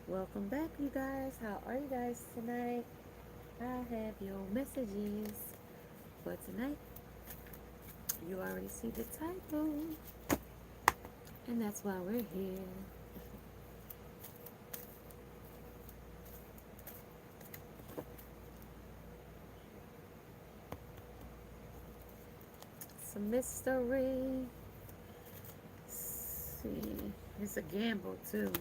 Welcome back, you guys. How are you guys tonight? I have your messages for tonight. You already see the title, and that's why we're here. It's a mystery. Let's see, it's a gamble too.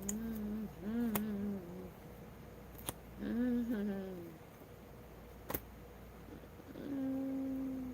Mm-hmm. Mm-hmm. Mm.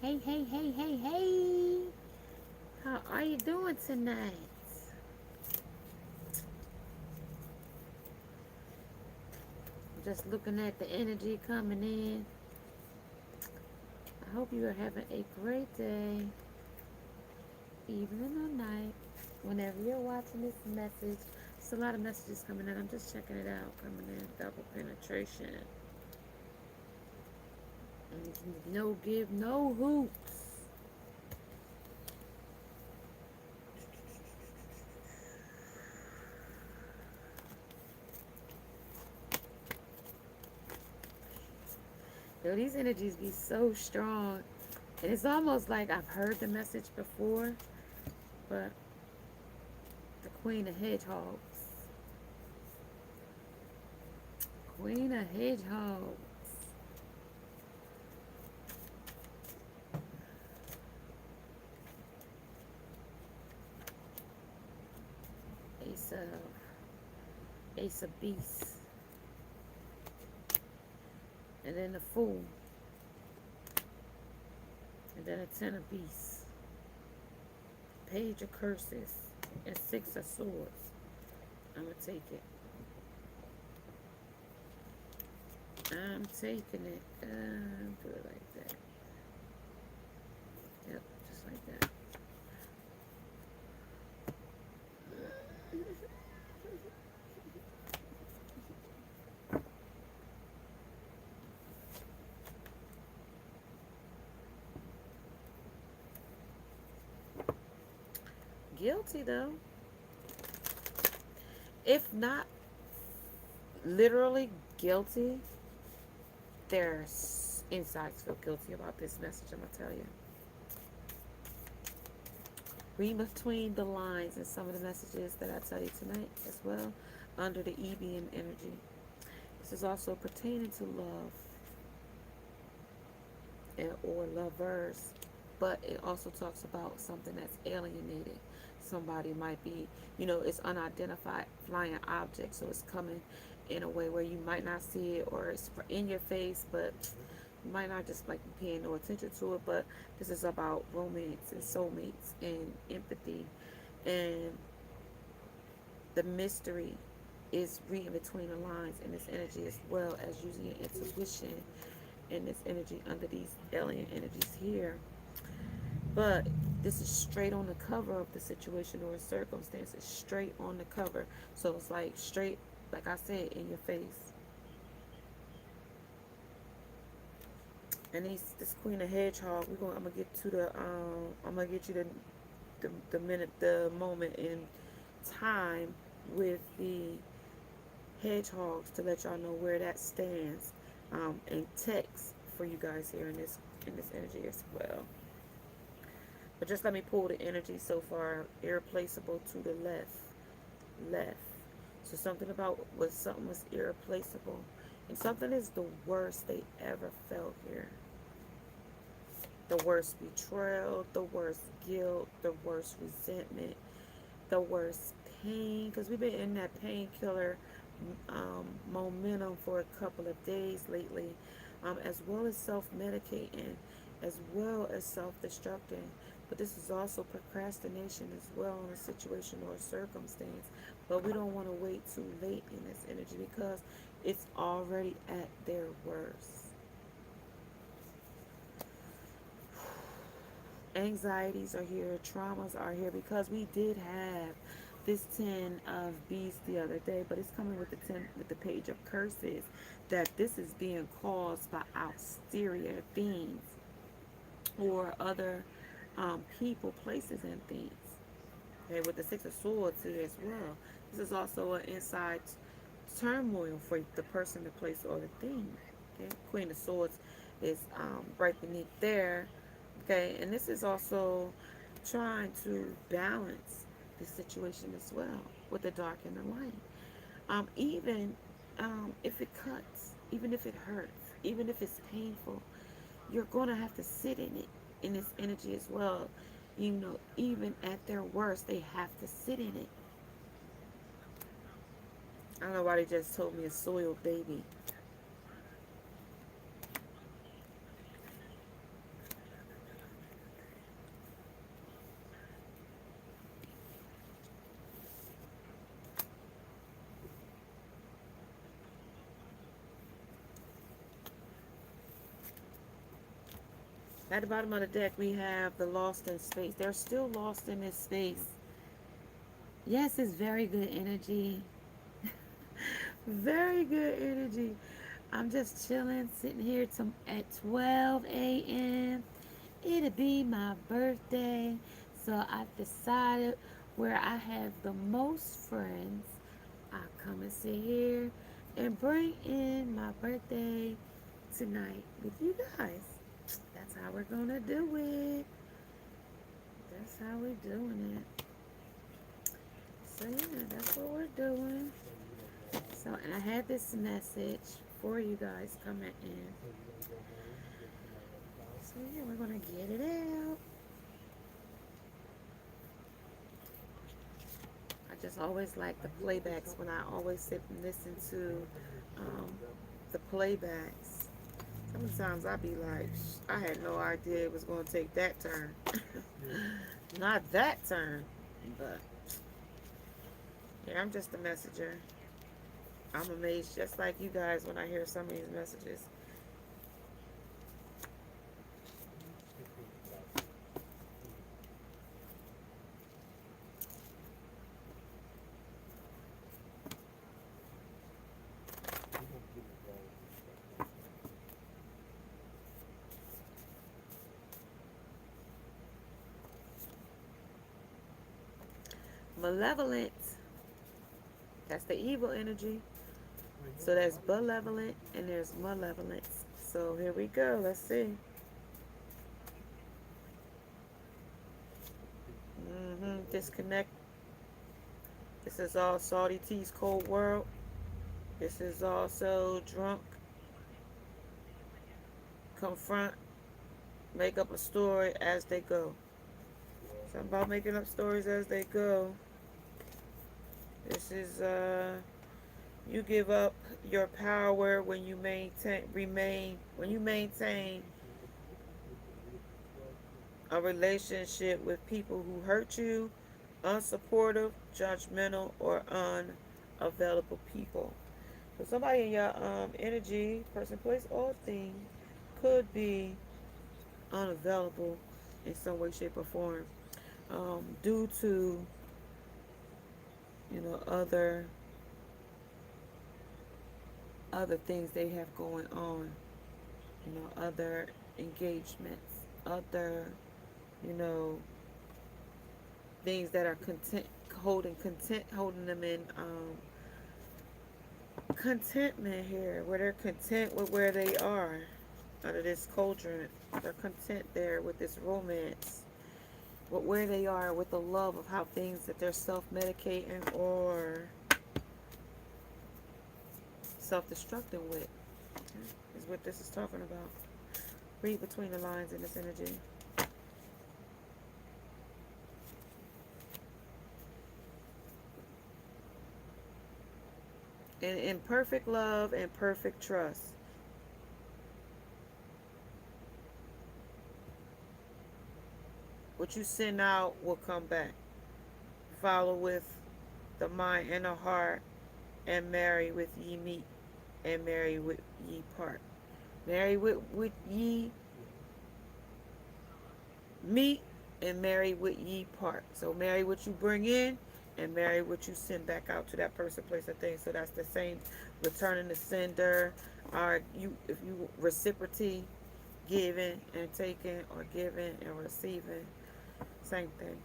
Hey, hey, hey, hey, hey! How are you doing tonight? Just looking at the energy coming in. I hope you are having a great day, evening or night, whenever you're watching this message. There's a lot of messages coming in. I'm just checking it out. Coming in, double penetration. No give, no hoops. Yo, these energies be so strong. And it's almost like I've heard the message before, but the Queen of Hedgehogs. Queen of Hedgehogs. Ace of Ace of Beasts. And then the Fool. And then a Ten of Beasts. Page of Curses. And Six of Swords. I'm going to take it. I'm taking it. Do it like that. Yep, just like that. Guilty though. If not literally guilty, there's insides feel guilty about this message. I'm gonna tell you. Read between the lines in some of the messages that I tell you tonight as well under the EBM energy. This is also pertaining to love and, or lovers, but it also talks about something that's alienated. Somebody might be, it's unidentified flying object, so it's coming in a way where you might not see it, or it's in your face, but you might not just like be paying no attention to it. But this is about romance and soulmates and empathy, and the mystery is reading between the lines in this energy, as well as using your intuition in this energy under these alien energies here. But this is straight on the cover of the situation or circumstances, straight on the cover. So it's like straight, like I said, in your face. And this Queen of Hedgehog, I'm gonna get to the I'm gonna get you the minute, the moment in time with the hedgehogs to let y'all know where that stands, and text for you guys here in this energy as well. But just let me pull the energy so far. Irreplaceable to the left. So something was irreplaceable, and something is the worst they ever felt here. The worst betrayal, the worst guilt, the worst resentment, the worst pain. Because we've been in that painkiller momentum for a couple of days lately, as well as self-medicating, as well as self-destructing. But this is also procrastination as well on a situation or a circumstance. But we don't want to wait too late in this energy because it's already at their worst. Anxieties are here, traumas are here because we did have this 10 of beasts the other day, but it's coming with the 10 with the page of curses, that this is being caused by exterior things or other people, places, and things. Okay, with the Six of Swords here as well. This is also an inside turmoil for the person, the place, or the thing. Okay, Queen of Swords is right beneath there. Okay, and this is also trying to balance the situation as well with the dark and the light. Even if it cuts, even if it hurts, even if it's painful, you're going to have to sit in it, in this energy as well. You know, even at their worst, they have to sit in it. I don't know why they just told me a soiled baby. At the bottom of the deck, we have the lost in space. They're still lost in this space. Yes, it's very good energy. Very good energy. I'm just chilling, sitting here at 12 a.m. It'll be my birthday. So I've decided where I have the most friends, I come and sit here and bring in my birthday tonight with you guys. That's how we're gonna do it. That's how we're doing it. So yeah, that's what we're doing. So, and I had this message for you guys coming in. So yeah, we're gonna get it out. I just always like the playbacks when I always sit and listen to um, the playbacks. Sometimes I be like, I had no idea it was gonna take that turn. Not that turn, but yeah, I'm just a messenger. I'm amazed, just like you guys, when I hear some of these messages. Malevolent, that's the evil energy. So there's benevolent and there's malevolence. So here we go. Let's see. Disconnect. This is all Salty Tea's Cold World. This is also Drunk. Confront. Make up a story as they go. Something about making up stories as they go. This is you give up your power when you maintain a relationship with people who hurt you, unsupportive, judgmental, or unavailable people. So somebody in your energy, person, place, or thing could be unavailable in some way, shape, or form, due to other things they have going on, other engagements, other you know things that are holding them in contentment here, where they're content with where they are under this cauldron. They're content there with this romance, with where they are with the love of how things that they're self-medicating or self-destructing with, is what this is talking about. Read between the lines in this energy. And in perfect love and perfect trust. What you send out will come back. Follow with the mind and the heart, and marry with ye meet, and marry with ye part. Marry with ye meet, and marry what ye part. So marry what you bring in, and marry what you send back out to that person, place, or thing. So that's the same, returning the sender, or you, if you reciprocity, giving and taking, or giving and receiving, same thing.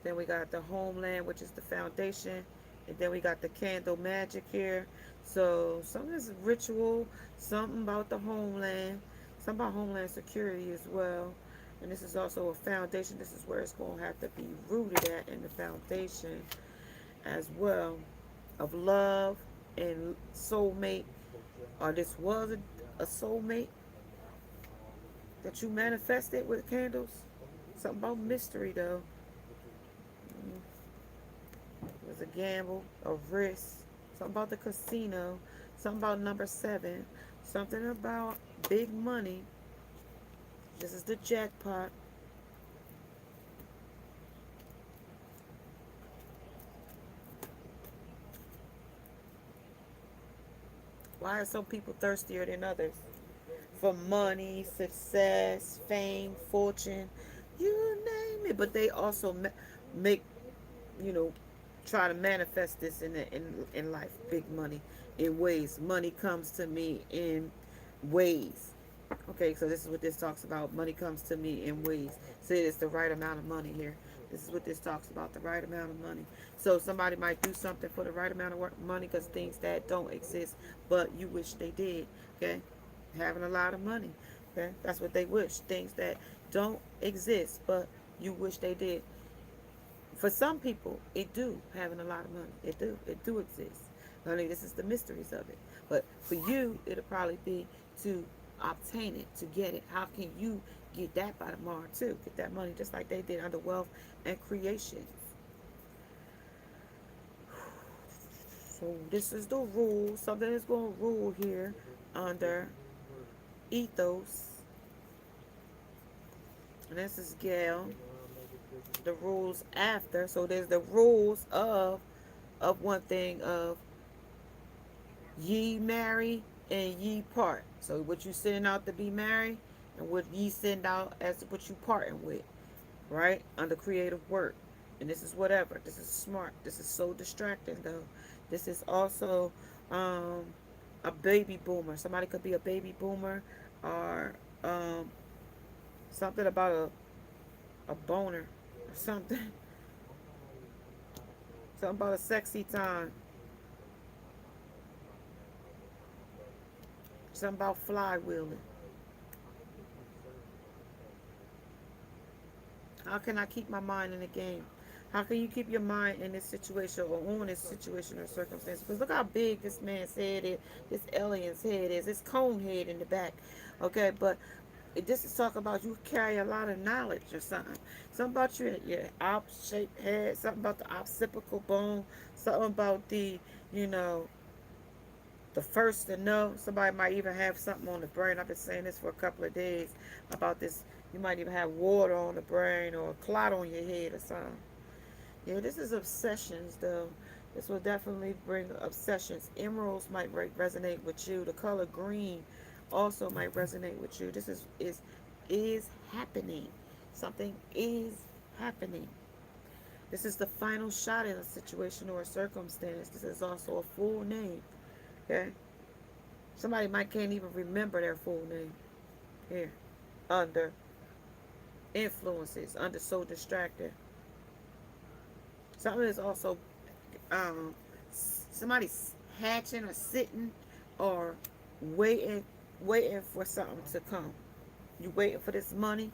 Then we got the homeland, which is the foundation, and then we got the candle magic here. So some is ritual, something about the homeland, something about homeland security as well. And this is also a foundation. This is where it's going to have to be rooted at, in the foundation as well, of love and soulmate. Or this was a soulmate that you manifested with candles. Something about mystery though. It was a gamble, a risk, something about the casino, something about number 7, something about big money. This is the jackpot. Why are some people thirstier than others? For money, success, fame, fortune, you name it. But they also make, you know, try to manifest this in life. Big money in ways. Money comes to me in ways. Okay, so this is what this talks about. Money comes to me in ways. Say it's the right amount of money here. This is what this talks about, the right amount of money. So somebody might do something for the right amount of money, because things that don't exist, but you wish they did. Okay, having a lot of money. Okay, that's what they wish. Things that don't exist, but you wish they did. For some people, it do, having a lot of money. It do exist. I mean, this is the mysteries of it. But for you, it'll probably be to obtain it, to get it. How can you get that by tomorrow too? Get that money just like they did under wealth and creation. So this is the rule. Something is going to rule here under ethos. And this is Gail. The rules after. So there's the rules of one thing, of ye marry and ye part. So what you send out to be married, and what ye send out as what you parting with, right? Under creative work. And this is whatever. This is smart. This is so distracting though. This is also a baby boomer. Somebody could be a baby boomer, or something about a boner or something. Something about a sexy time. Something about flywheeling. How can I keep my mind in the game? How can you keep your mind in this situation, or on this situation or circumstance? Because look how big this man's head is, this alien's head is, this cone head in the back. Okay, but this is talking about you carry a lot of knowledge or something. Something about your op-shaped head, something about the occipital bone, something about you know, the first to know. Somebody might even have something on the brain. I've been saying this for a couple of days about this. You might even have water on the brain, or a clot on your head or something. Yeah, this is obsessions though. This will definitely bring obsessions. Emeralds might resonate with you. The color green also might resonate with you. This is happening. Something is happening. This is the final shot in a situation or a circumstance. This is also a full name. Okay? Somebody might can't even remember their full name. Here. Under influences. Under so distracted. Something is also um, somebody's hatching or sitting or waiting for something to come. You waiting for this money.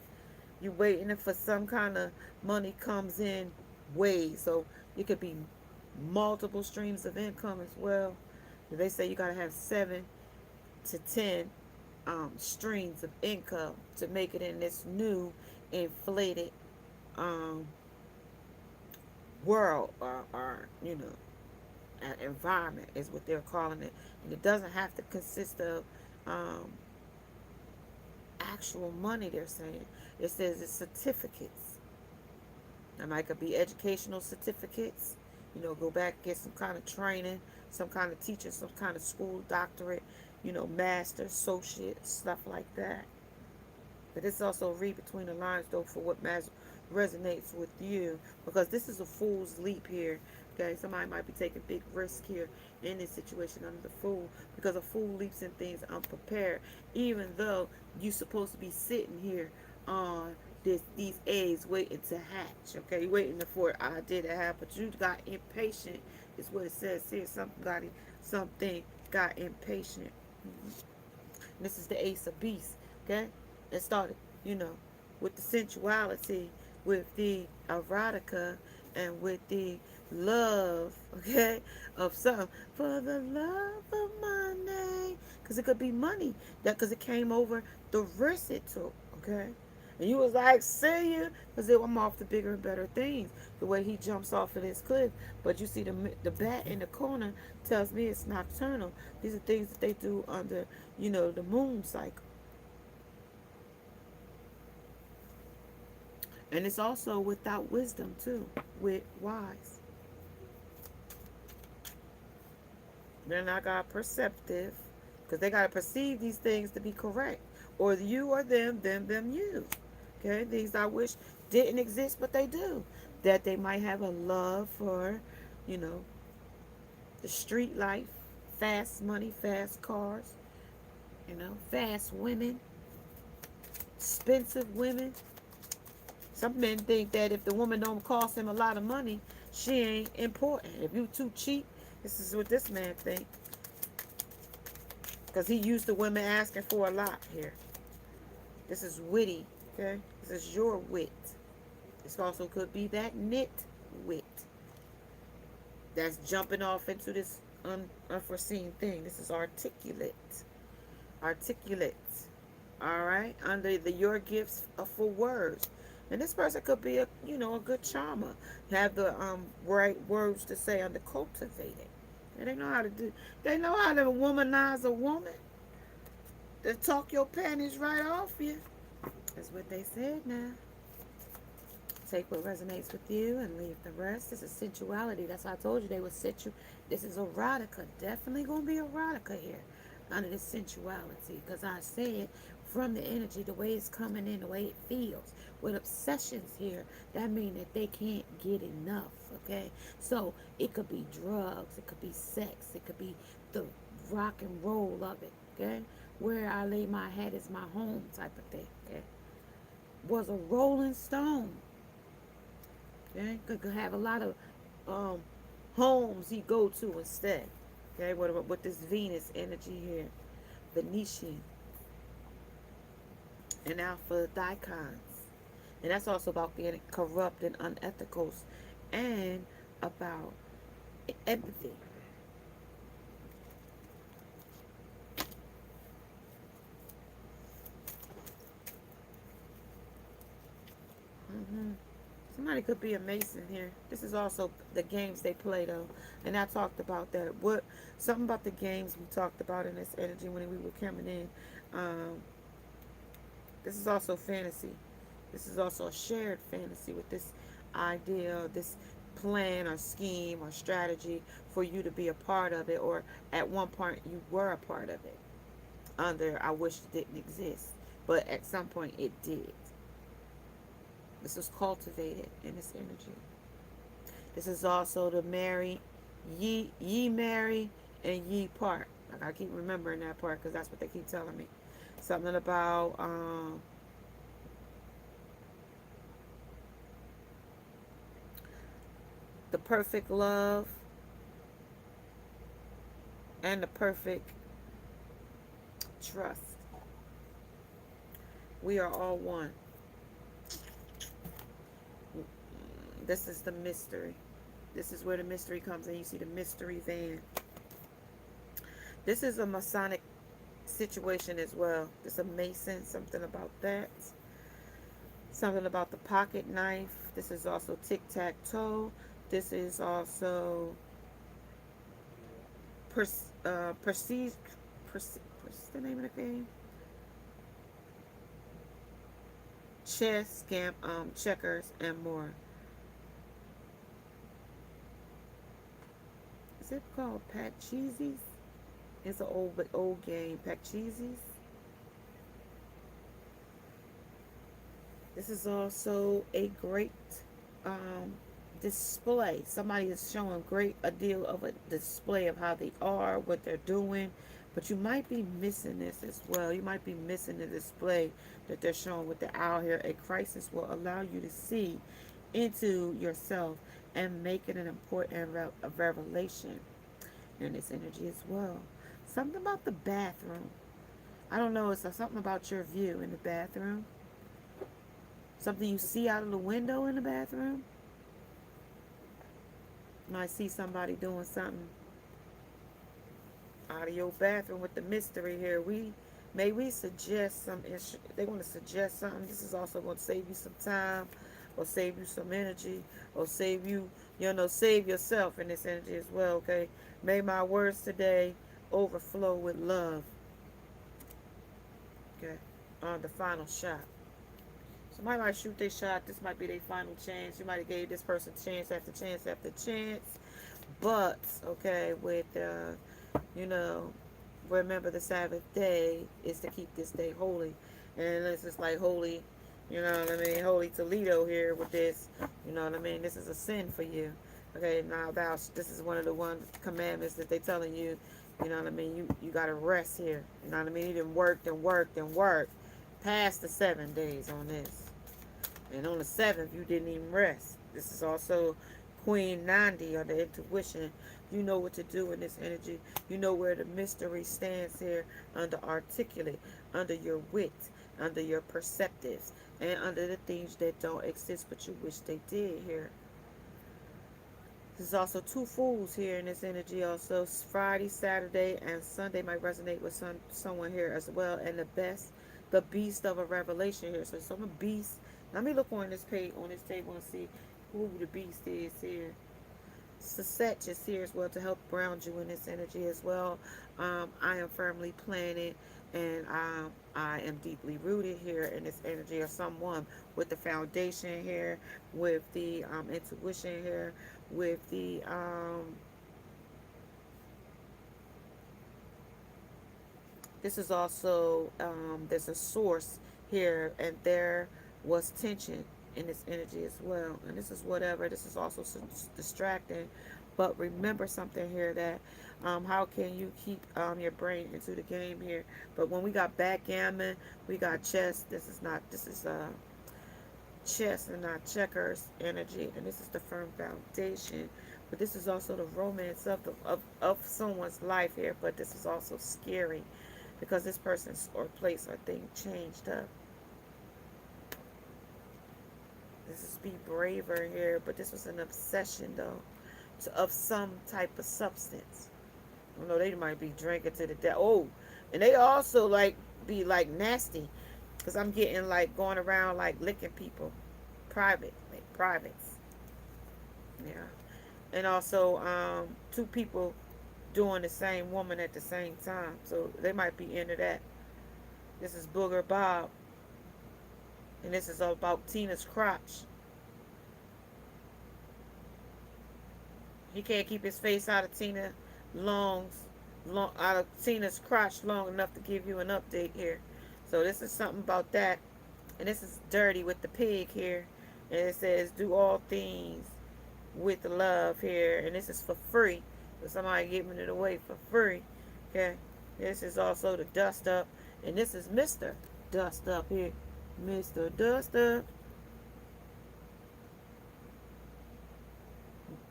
You waiting for some kind of money comes in ways. So it could be multiple streams of income as well. They say you gotta have 7 to 10 streams of income to make it in this new inflated um, world, or you know, environment is what they're calling it. And it doesn't have to consist of um, actual money they're saying. It says it's certificates. That might could be educational certificates. Go back, get some kind of training, some kind of teaching, some kind of school, doctorate, master, associate, stuff like that. But it's also read between the lines, though, for what resonates with you. Because this is a fool's leap here. Okay, somebody might be taking big risk here in this situation under the fool. Because a fool leaps in things unprepared. Even though you're supposed to be sitting here on these eggs waiting to hatch. Okay, you're waiting for an idea to happen. But you got impatient, is what it says here. Something got impatient. This is the Ace of Beasts. Okay, it started, with the sensuality, with the erotica, and with the love, okay, of some, for the love of money, because it could be money, because it came over the risk it took, okay. And you was like, see you, because I'm off to bigger and better things. The way he jumps off of this cliff. But you see the bat in the corner tells me it's nocturnal. These are things that they do under, the moon cycle. And it's also without wisdom, too, with wise. They're not got perceptive, because they got to perceive these things to be correct. Or you or them, you. Okay, things I wish didn't exist, but they do. That they might have a love for, you know, the street life, fast money, fast cars, fast women, expensive women. Some men think that if the woman don't cost him a lot of money, she ain't important. If you too cheap, this is what this man think. Because he used to women asking for a lot here. This is witty, okay? This is your wit. This also could be that nit wit that's jumping off into this unforeseen thing. This is articulate. Articulate. All right? Under your gifts for words. And this person could be a good charmer. Have the right words to say under cultivated. And they know how to womanize a woman. To talk your panties right off you. That's what they said now. Take what resonates with you and leave the rest. This is sensuality. That's why I told you they would set you. This is erotica. Definitely going to be erotica here under this sensuality. Because I said from the energy, the way it's coming in, the way it feels. With obsessions here, that means that they can't get enough. Okay? So it could be drugs. It could be sex. It could be the rock and roll of it. Okay? Where I lay my head is my home type of thing. Okay? Was a rolling stone. Okay, could have a lot of homes he go to instead. Okay, with this Venus energy here, Venetian and Alpha Dicons, and that's also about being corrupt and unethical, and about empathy. Somebody could be a Mason here. This is also the games they play, though. And I talked about that. Something about the games we talked about in this energy when we were coming in. This is also fantasy. This is also a shared fantasy with this idea, this plan or scheme or strategy for you to be a part of it. Or at one point you were a part of it. I wish it didn't exist. But at some point it did. This was cultivated in this energy. This is also the marry, ye marry, and ye part. I keep remembering that part because that's what they keep telling me. Something about the perfect love and the perfect trust. We are all one. This is the mystery. This is where the mystery comes in. You see the mystery van. This is a Masonic situation as well. It's a Mason, something about that. Something about the pocket knife. This is also tic-tac-toe. This is also what's the name of the game? chess, checkers, and more. Is it called Pachizis? It's an old game, Pachizis. This is also a great um, display. Somebody is showing a deal of a display of how they are, what they're doing, but you might be missing this as well. You might be missing the display that they're showing with the owl here. A crisis will allow you to see into yourself and make it an important revelation in this energy as well. Something about the bathroom. I don't know. It's something about your view in the bathroom. Something you see out of the window in the bathroom. You might see somebody doing something out of your bathroom with the mystery here. We suggest some. They want to suggest something. This is also going to save you some time, or save you some energy, or save you, save yourself in this energy as well. Okay. May my words today overflow with love. Okay. On the final shot. Somebody might shoot their shot. This might be their final chance. You might have gave this person chance after chance after chance. But, okay, you know, remember the Sabbath day is to keep this day holy. And this is like holy, holy Toledo here with this. This is a sin for you. Okay, now this is one of the commandments that they telling you, you got to rest here. You didn't worked and worked and worked past the 7 days on this. And on the 7th, you didn't even rest. This is also Queen Nandi, or the intuition. You know what to do in this energy. You know where the mystery stands here, under articulate, under your wit, under your perceptives, and under the things that don't exist but you wish they did here. There's also 2 fools here in this energy also. Friday, Saturday, and Sunday might resonate with someone here as well. And the beast of a revelation here. So some beast. Let me look on this page, on this table, and see who the beast is here. Sasech is here as well to help ground you in this energy as well. I am firmly planted, and I am deeply rooted here in this energy of someone with the foundation here, with the intuition here, with the this is also there's a source here, and there was tension in this energy as well. And this is whatever. This is also distracting. But remember something here, that how can you keep your brain into the game here? But when we got backgammon, we got chess. This is chess and not checkers energy. And this is the firm foundation. But this is also the romance of someone's life here. But this is also scary, because this person's or place or thing changed up. This is be braver here, but this was an obsession though, of some type of substance. I don't know, they might be drinking to the death. Oh, and they also be nasty, because I'm getting going around licking people, privates. Yeah, and also 2 people doing the same woman at the same time, so they might be into that. This is Booger Bob. And this is all about Tina's crotch. He can't keep his face out of out of Tina's crotch long enough to give you an update here. So this is something about that. And this is Dirty with the pig here. And it says, do all things with love here. And this is for free. So somebody giving it away for free. Okay. This is also the Dust Up. And this is Mr. Dust Up here. Mr. Duster.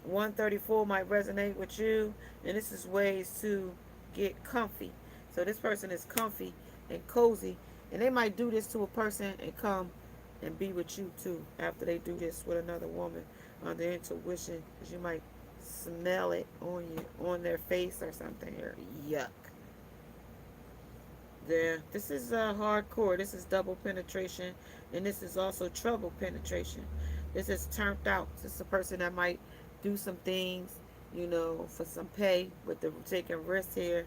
134 might resonate with you. And this is ways to get comfy. So this person is comfy and cozy. And they might do this to a person and come and be with you too after they do this with another woman on their intuition. Because you might smell it on their face or something here. Yuck. There. This is hardcore. This is double penetration. And this is also trouble penetration. This is turned out. This is a person that might do some things, for some pay, with the taking risks here.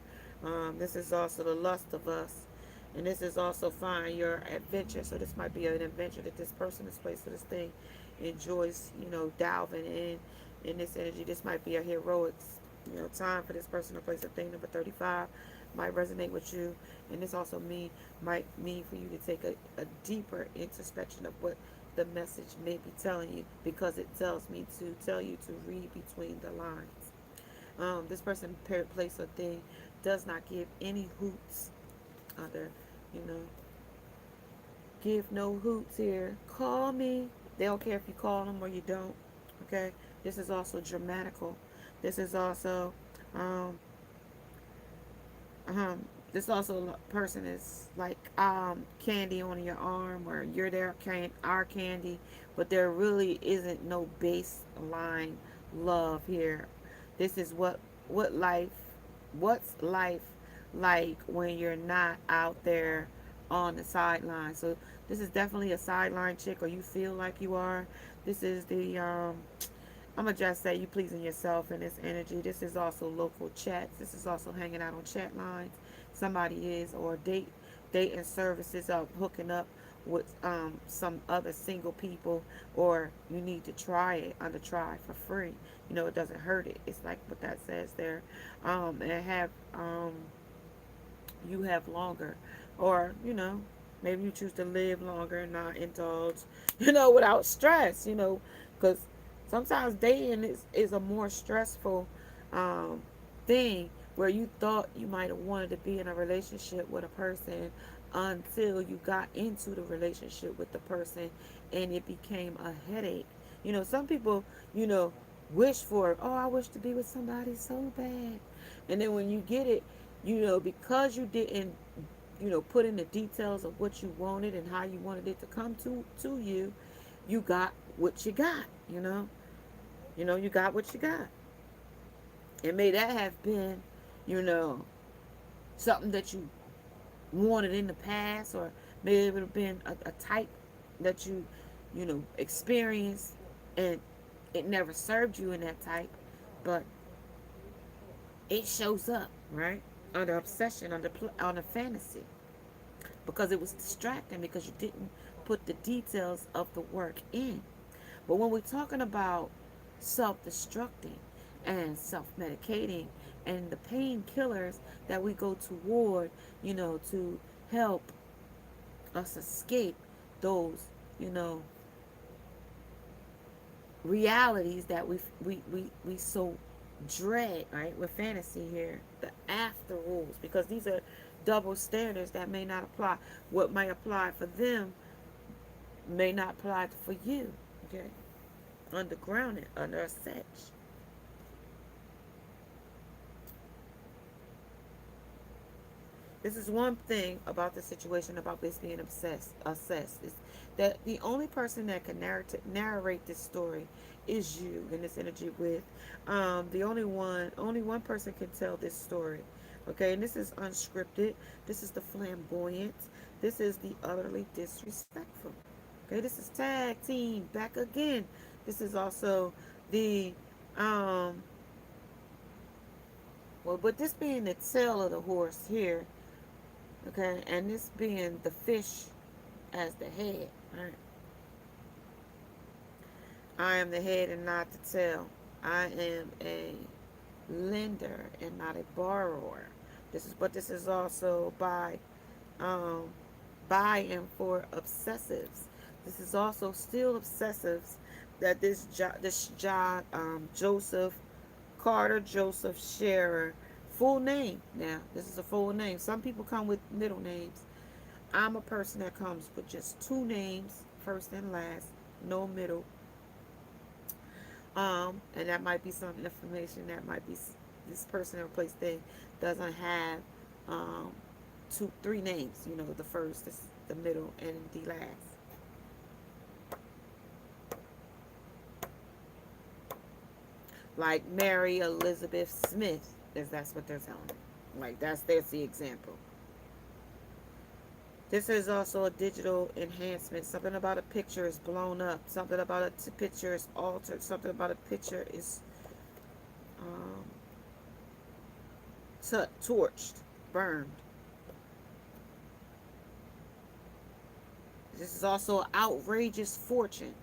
This is also the lust of us. And this is also find your adventure. So this might be an adventure that this person is placed. So this thing enjoys, delving in this energy. This might be a heroics, time for this person to place a thing. Number 35 might resonate with you. And this also might mean for you to take a deeper introspection of what the message may be telling you, because it tells me to tell you to read between the lines. This person place or thing does not give any hoots under, you know, give no hoots here. Call me. They don't care if you call them or you don't. Okay. This is also dramatical. This is also, um, this also person is like candy on your arm, or you're our candy, but there really isn't no baseline love here. This is what's life like when you're not out there on the sideline. So this is definitely a sideline chick, or you feel like you are. This is the I'm gonna just say you pleasing yourself in this energy. This is also local chats. This is also hanging out on chat lines. Somebody is, or dating services up, hooking up with some other single people, or you need to try it under try for free. It doesn't hurt it. It's like what that says there. And have you have longer, or maybe you choose to live longer and not indulge, without stress, because sometimes dating is a more stressful um, thing, where you thought you might have wanted to be in a relationship with a person until you got into the relationship with the person and it became a headache. Some people, wish for, oh, I wish to be with somebody so bad. And then when you get it, because you didn't, put in the details of what you wanted and how you wanted it to come to you, you got what you got, you got what you got. And may that have been, you know, something that you wanted in the past, or maybe it would have been a type that you experienced, and it never served you in that type, but it shows up, right? Under obsession, under fantasy, because it was distracting, because you didn't put the details of the work in. But when we're talking about self-destructing and self-medicating and the painkillers that we go toward, to help us escape those, you know, realities that we so dread, right? With fantasy here, the after rules, because these are double standards that may not apply. What may apply for them may not apply for you. Okay, undergrounded, under a sedge. This is one thing about the situation, about this being assessed, is that the only person that can narrate this story is you in this energy with. Only one person can tell this story. Okay, and this is unscripted. This is the flamboyant. This is the utterly disrespectful. Okay, this is tag team back again. This is also the um well, but this being the tail of the horse here, okay, and this being the fish as the head. Right? I am the head and not the tail. I am a lender and not a borrower. This is also um, by and for obsessives. This is also still obsessives that this John Joseph Carter Joseph Scherer, full name. Now this is a full name. Some people come with middle names. I'm a person that comes with just two names, first and last, no middle. And that might be some information that might be this person or place thing doesn't have um, three names. The first, the middle, and the last. Like Mary Elizabeth Smith, if that's what they're telling me. Like that's the example. This is also a digital enhancement. Something about a picture is blown up. Something about a picture is altered. Something about a picture is um, torched, burned. This is also an outrageous fortune.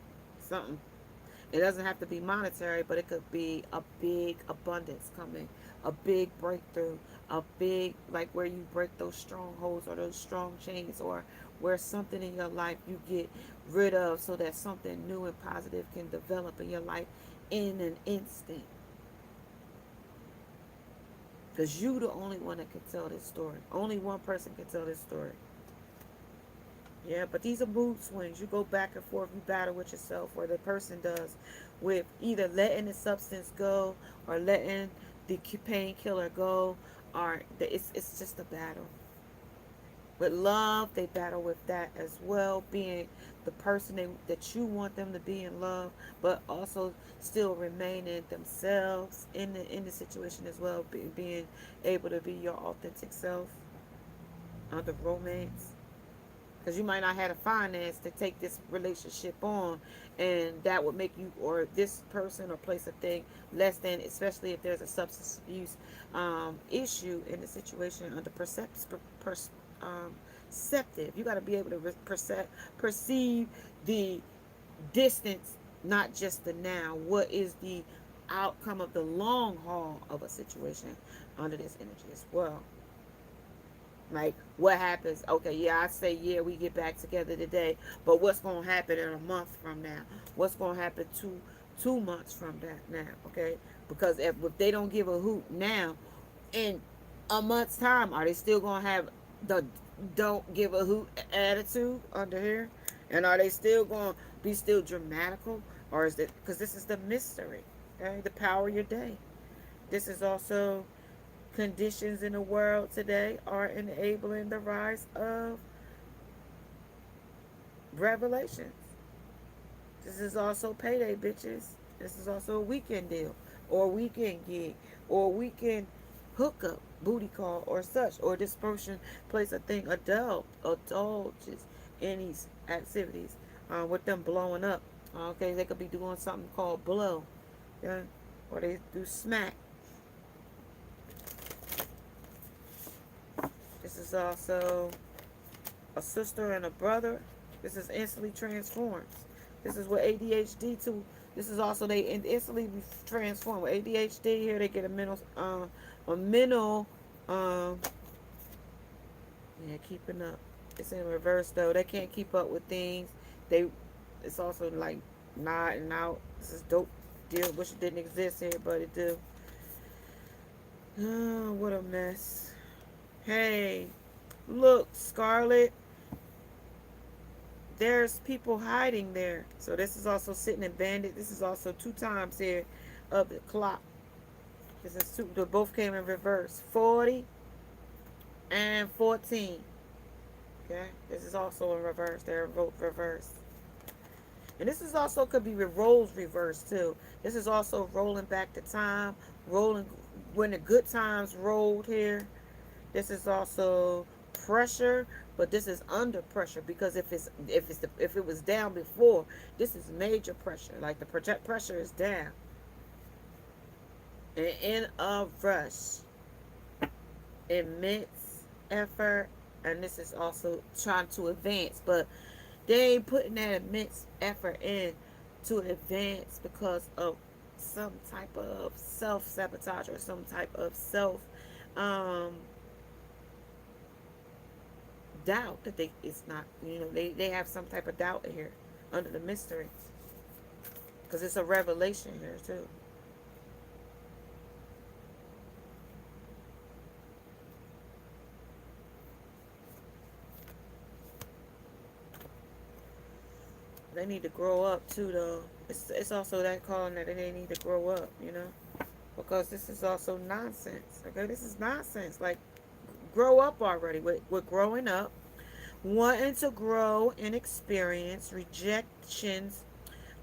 Something. It doesn't have to be monetary, but it could be a big abundance coming, a big breakthrough, a big, like where you break those strongholds or those strong chains, or where something in your life you get rid of so that something new and positive can develop in your life in an instant. Because you the only one that can tell this story. Only one person can tell this story. Yeah, but these are mood swings. You go back and forth, you battle with yourself, or the person does, with either letting the substance go or letting the painkiller go, or it's just a battle. With love, they battle with that as well, being the person that you want them to be in love, but also still remaining themselves in the situation as well, being able to be your authentic self under romance. Because you might not have the finance to take this relationship on, and that would make you or this person or place a thing less than, especially if there's a substance abuse issue in the situation under perceptive. You got to be able to perceive the distance, not just the now. What is the outcome of the long haul of a situation under this energy as well? Like, what happens? Okay, yeah, I say, yeah, we get back together today, but what's going to happen in a month from now? What's going to happen 2 months from that now? Okay, because if they don't give a hoot now, in a month's time, are they still going to have the don't give a hoot attitude under here? And are they still going to be still dramatical? Or is it, because this is the mystery, okay? The power of your day. This is also conditions in the world today are enabling the rise of revelations. This is also payday, bitches. This is also a weekend deal, or weekend gig, or weekend hookup, booty call, or such. Or this person plays a thing, indulges in these activities with them blowing up. Okay, they could be doing something called blow, yeah, or they do smack. This is also a sister and a brother. This is instantly transforms. This is what ADHD too. This is also they instantly transform. With ADHD here, they get a mental, um, yeah, keeping up. It's in reverse though. They can't keep up with things. They, it's also like nodding out. This is dope deal. Wish it didn't exist here, but it do. Oh, what a mess. Hey, look, Scarlet. There's people hiding there. So this is also sitting in bandit. This is also 2 times here of the clock. This is two. They both came in reverse. 40 and 14. Okay. This is also in reverse. They're both reverse. And this is also could be with roles reversed too. This is also rolling back the time, rolling when the good times rolled here. This is also pressure, but this is under pressure because if it was down before, this is major pressure. Like the project pressure is down, and in a rush, immense effort, and this is also trying to advance, but they ain't putting that immense effort in to advance because of some type of self sabotage or some type of self um doubt that it's not, they have some type of doubt here under the mystery because it's a revelation here too. They need to grow up too though. It's also that calling that they need to grow up, because this is also nonsense. Okay, this is nonsense. Like, grow up already with growing up, wanting to grow and experience rejections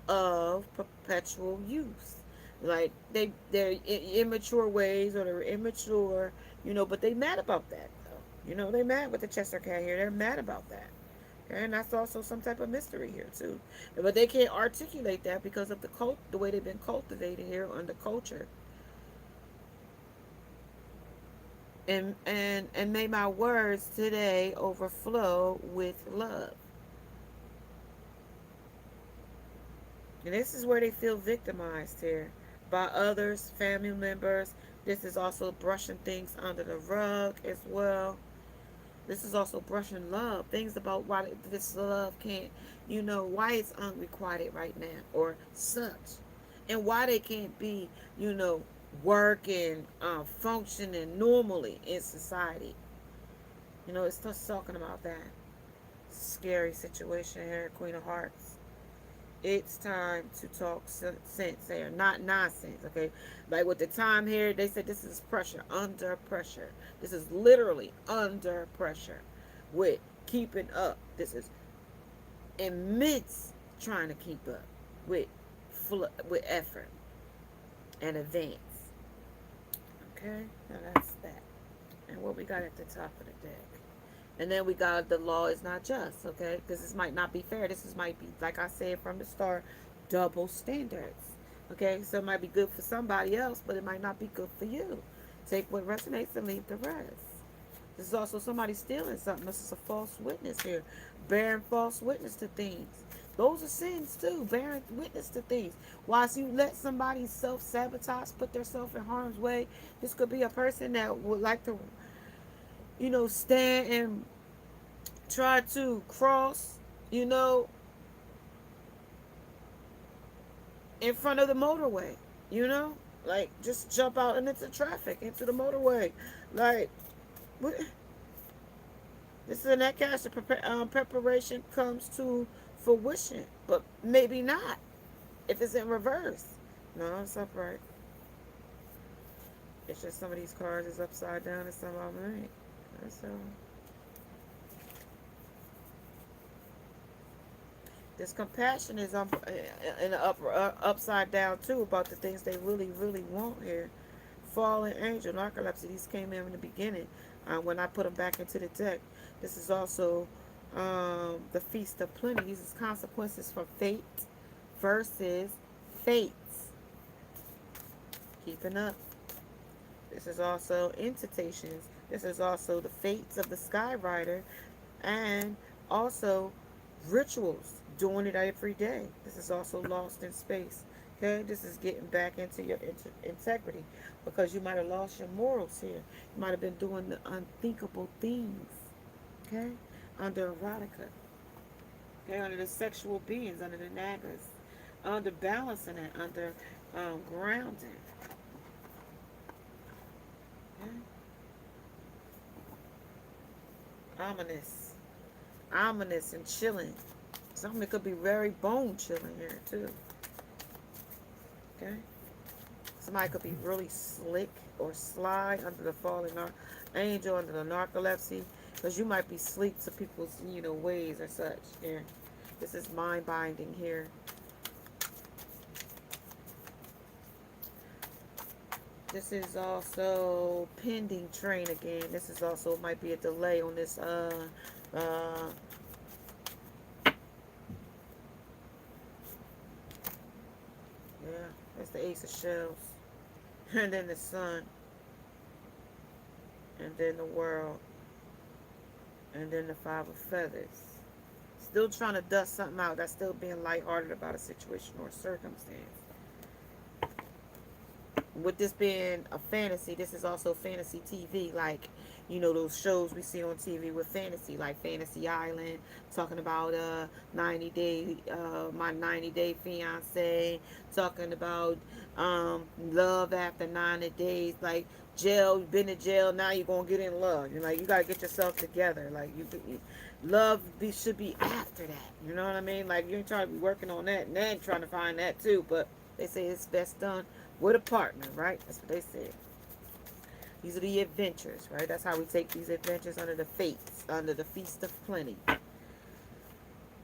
of perpetual youth. Like they're immature ways, or they're immature, but they mad about that though. They mad with the Chester cat here. They're mad about that. And that's also some type of mystery here too. But they can't articulate that because of the way they've been cultivated here on the culture. And may my words today overflow with love. And this is where they feel victimized here by others, family members. This is also brushing things under the rug as well. This is also brushing love. Things about why this love can't, why it's unrequited right now or such. And why they can't be, working, functioning normally in society. It's just talking about that scary situation here, Queen of Hearts. It's time to talk sense here, not nonsense, okay? Like with the time here, they said this is pressure, under pressure. This is literally under pressure with keeping up. This is immense trying to keep up with with effort and advance. Okay, now that's that. And what we got at the top of the deck. And then we got the law is not just, okay? Because this might not be fair. Might be, like I said from the start, double standards. Okay? So it might be good for somebody else, but it might not be good for you. Take what resonates and leave the rest. This is also somebody stealing something. This is a false witness here. Bearing false witness to things. Those are sins too. Bearing witness to things. Whilst you let somebody self-sabotage, put themselves in harm's way, this could be a person that would like to, stand and try to cross, you know, in front of the motorway, like just jump out and into traffic, into the motorway. Like, what? This is in that case, the preparation comes to fruition, but maybe not if it's in reverse. No, it's upright. It's just some of these cars is upside down and some of them ain't. So this compassion is in the upside down too about the things they really, really want here. Fallen angel, narcolepsy. These came in the beginning when I put them back into the deck. This is also the feast of plenty. These is consequences for fate versus fates. Keeping up. This is also intitations. This is also the fates of the sky rider, and also rituals, doing it every day. This is also lost in space. Okay, this is getting back into your integrity because you might have lost your morals here. You might have been doing the unthinkable things. Okay, under erotica. Okay, under the sexual beings, under the nagas, under balancing it, under grounding. Okay? Ominous, ominous and chilling. Something that could be very bone chilling here too. Okay. Somebody could be really slick or sly under the fallen angel, under the narcolepsy, because you might be sleek to people's ways or such. Here, this is mind binding here. This is also pending train again. This is also might be a delay on this yeah, that's the ace of shells. And then the sun. And then the world. And then the five of feathers. Still trying to dust something out. That's still being lighthearted about a situation or a circumstance. With this being a fantasy, this is also fantasy TV, like those shows we see on TV with fantasy, like Fantasy Island, talking about 90 day my 90-day fiance, talking about love after 90 days, like jail, you've been in jail, now you're gonna get in love. You're like, you gotta get yourself together, like love should be after that, you know what I mean? Like, you ain't trying to be working on that and then trying to find that too, but they say it's best done with a partner, right? That's what they said. These are the adventures, right? That's how we take these adventures under the fates, under the feast of plenty.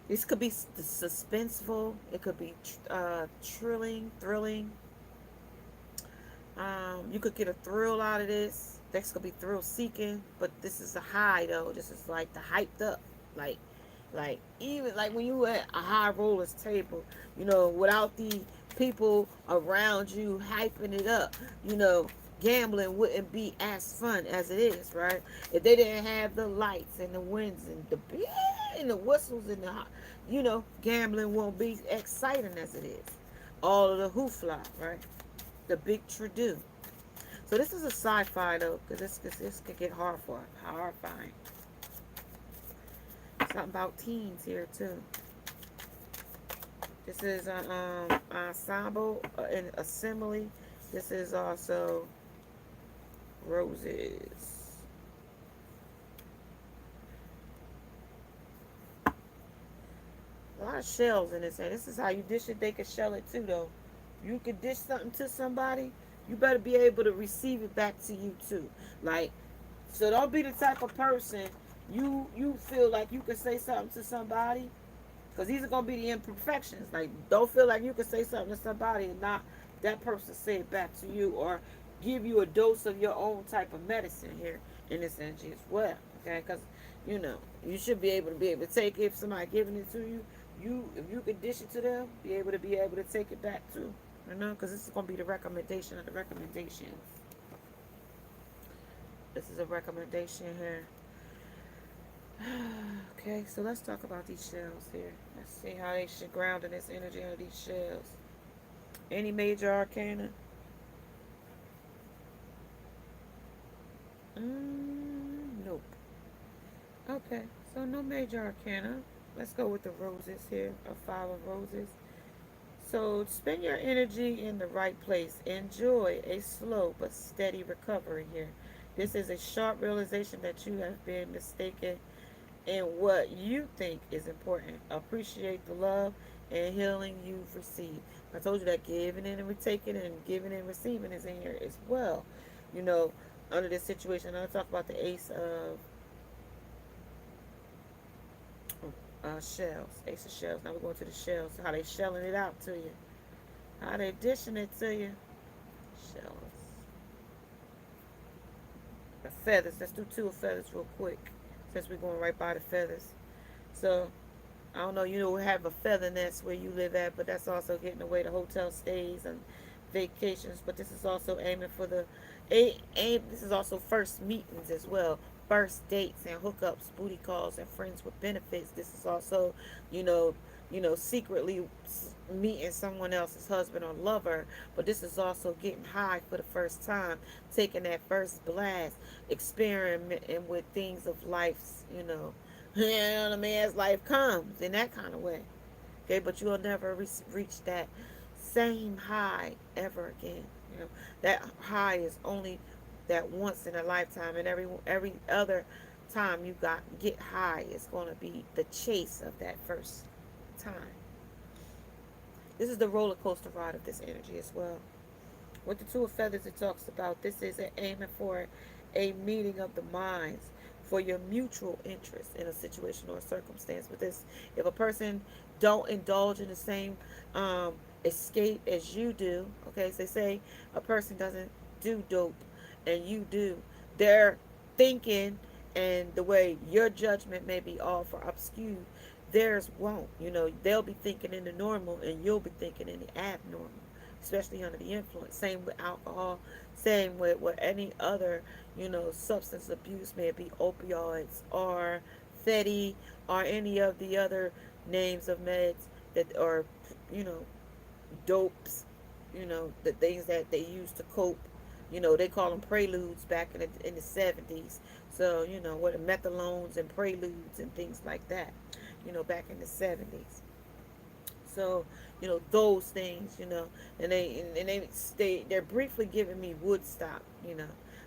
This could be suspenseful. It could be thrilling. You could get a thrill out of this. This could be thrill seeking, but this is a high though. This is like the hyped up, like even like when you at a high rollers table, without the people around you hyping it up, gambling wouldn't be as fun as it is, right? If they didn't have the lights and the winds and the and the whistles and the, gambling won't be exciting as it is. All of the hoofla, right? The big to-do. So this is a sci-fi though, because this could get horrifying. Something about teens here too. This is an ensemble, an assembly. This is also roses. A lot of shells in this. And this is how you dish it. They can shell it too, though. You can dish something to somebody. You better be able to receive it back to you too. Like, so don't be the type of person you feel like you can say something to somebody, because these are gonna be the imperfections. Like, don't feel like you can say something to somebody and not that person say it back to you, or give you a dose of your own type of medicine here in this energy as well. Okay, because you should be able to take it if somebody giving it to you. If you could dish it to them, be able to take it back too. Because this is gonna be the recommendation of the recommendations. This is a recommendation here. Okay, so let's talk about these shells here. Let's see how they should ground in this energy of these shells. Any major arcana? Nope. Okay, so no major arcana. Let's go with the roses here, a 5 of roses. So spend your energy in the right place. Enjoy a slow but steady recovery here. This is a sharp realization that you have been mistaken in what you think is important. Appreciate the love and healing you've received. I told you that giving and taking and giving and receiving is in here as well. Under this situation, I'll talk about the ace of shells. Ace of shells. Now we're going to the shells. How they shelling it out to you. How they dishing it to you. Shells. The feathers. Let's do 2 of feathers real quick, since we're going right by the feathers. So, I don't know, we have a feather nest where you live at, but that's also getting away the hotel stays and vacations. But this is also aiming for this is also first meetings as well. First dates and hookups, booty calls, and friends with benefits. This is also, secretly meeting someone else's husband or lover. But this is also getting high for the first time, taking that first blast, experimenting with things of life's, as life comes in that kind of way. Okay, but you'll never reach that same high ever again. That high is only that once in a lifetime, and every other time you get high is going to be the chase of that first time. This is the roller coaster ride of this energy as well. With the 2 of feathers, it talks about this is aiming for a meeting of the minds for your mutual interest in a situation or a circumstance. With this, if a person don't indulge in the same escape as you do, okay, so they say a person doesn't do dope and you do, their thinking and the way your judgment may be off or obscure, theirs won't. They'll be thinking in the normal and you'll be thinking in the abnormal, especially under the influence. Same with alcohol, same with any other, substance abuse, may it be opioids or fetty or any of the other names of meds that are, dopes, the things that they use to cope. They call them preludes back in the 70s. So, what the methalones and preludes and things like that, back in the 70s. So, those things, and they're briefly giving me Woodstock,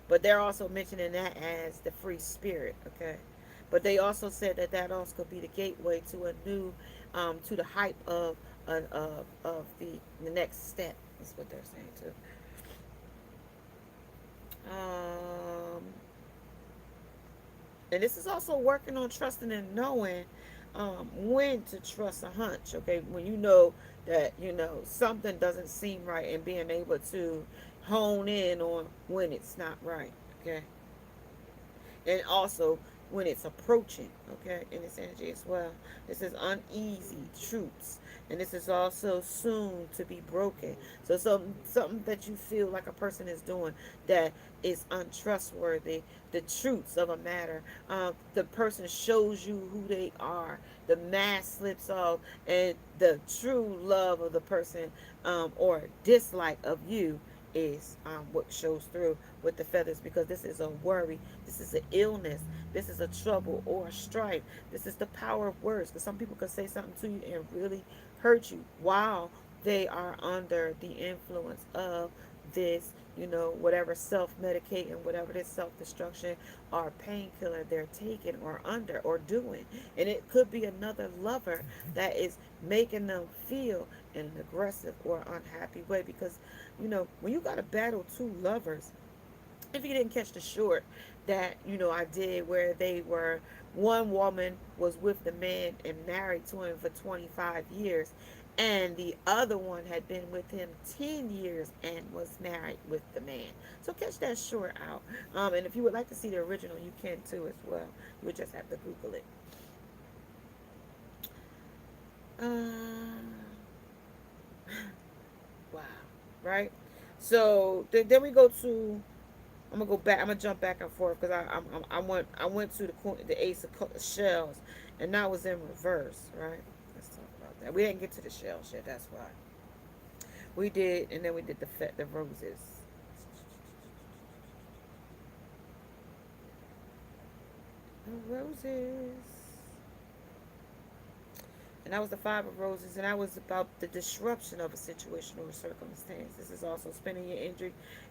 but they're also mentioning that as the free spirit, okay? But they also said that also could be the gateway to a new, to the hype of the next step. Is what they're saying too. And this is also working on trusting and knowing when to trust a hunch. Okay, when you know that something doesn't seem right, and being able to hone in on when it's not right. Okay, and also when it's approaching, okay, in this energy as well. This is uneasy truths, and this is also soon to be broken. So something that you feel like a person is doing that is untrustworthy, the truths of a matter. The person shows you who they are, the mask slips off, and the true love of the person, or dislike of you, is what shows through with the feathers, because this is a worry, this is an illness, this is a trouble or a strife, this is the power of words, because some people can say something to you and really hurt you while they are under the influence of this, whatever self-medicating, whatever this self-destruction or painkiller they're taking or under or doing. And it could be another lover that is making them feel in an aggressive or unhappy way, because when you got to battle two lovers, if you didn't catch the short that I did, where they were, one woman was with the man and married to him for 25 years, and the other one had been with him 10 years and was married with the man. So catch that short out. And if you would like to see the original, you can too as well. You would just have to Google it. Wow. Right. So then we go to, I'm gonna go back. I'm gonna jump back and forth because I went to the Ace of Shells, and that was in reverse, right? Let's talk about that. We didn't get to the shells yet. That's why we did, and then we did the roses. The roses, and that was the Five of Roses, and that was about the disruption of a situation or a circumstance. This is also spending your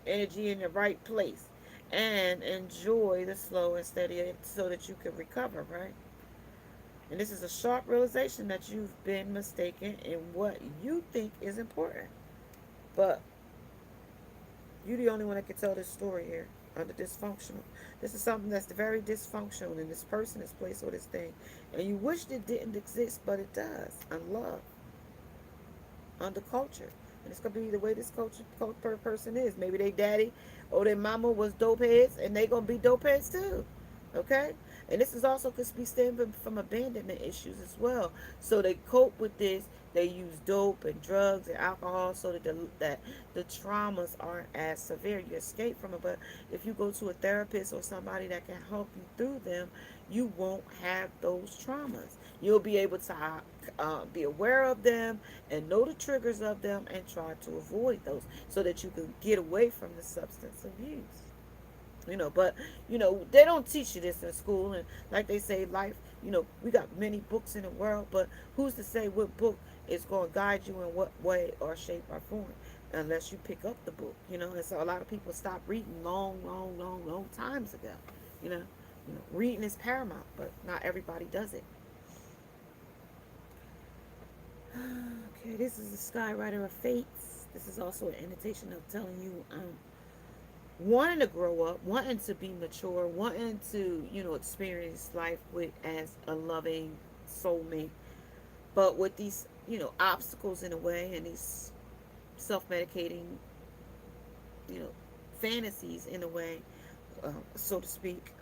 energy in the right place, and enjoy the slow and steady so that you can recover, right? And this is a sharp realization that you've been mistaken in what you think is important. But you're the only one that can tell this story here under dysfunctional. This is something that's very dysfunctional in this person, this place, or this thing. And you wish it didn't exist, but it does. Unloved. Under culture. And it's going to be the way this culture person is. Maybe their daddy or their mama was dope heads, and they going to be dope heads too. Okay? And this is also could be stemming from abandonment issues as well. So they cope with this. They use dope and drugs and alcohol so that the traumas aren't as severe. You escape from it. But if you go to a therapist or somebody that can help you through them, you won't have those traumas. You'll be able to be aware of them and know the triggers of them and try to avoid those so that you can get away from the substance abuse. But they don't teach you this in school, and like they say, life, we got many books in the world, but who's to say what book is going to guide you in what way or shape or form, unless you pick up the book. And so a lot of people stop reading long times ago. you know reading is paramount, but not everybody does it. Okay, this is the Skywriter of Fates. This is also an invitation of telling you, wanting to grow up, wanting to be mature, wanting to, experience life with as a loving soulmate, but with these, obstacles in a way, and these self-medicating, you know, fantasies in a way, so to speak.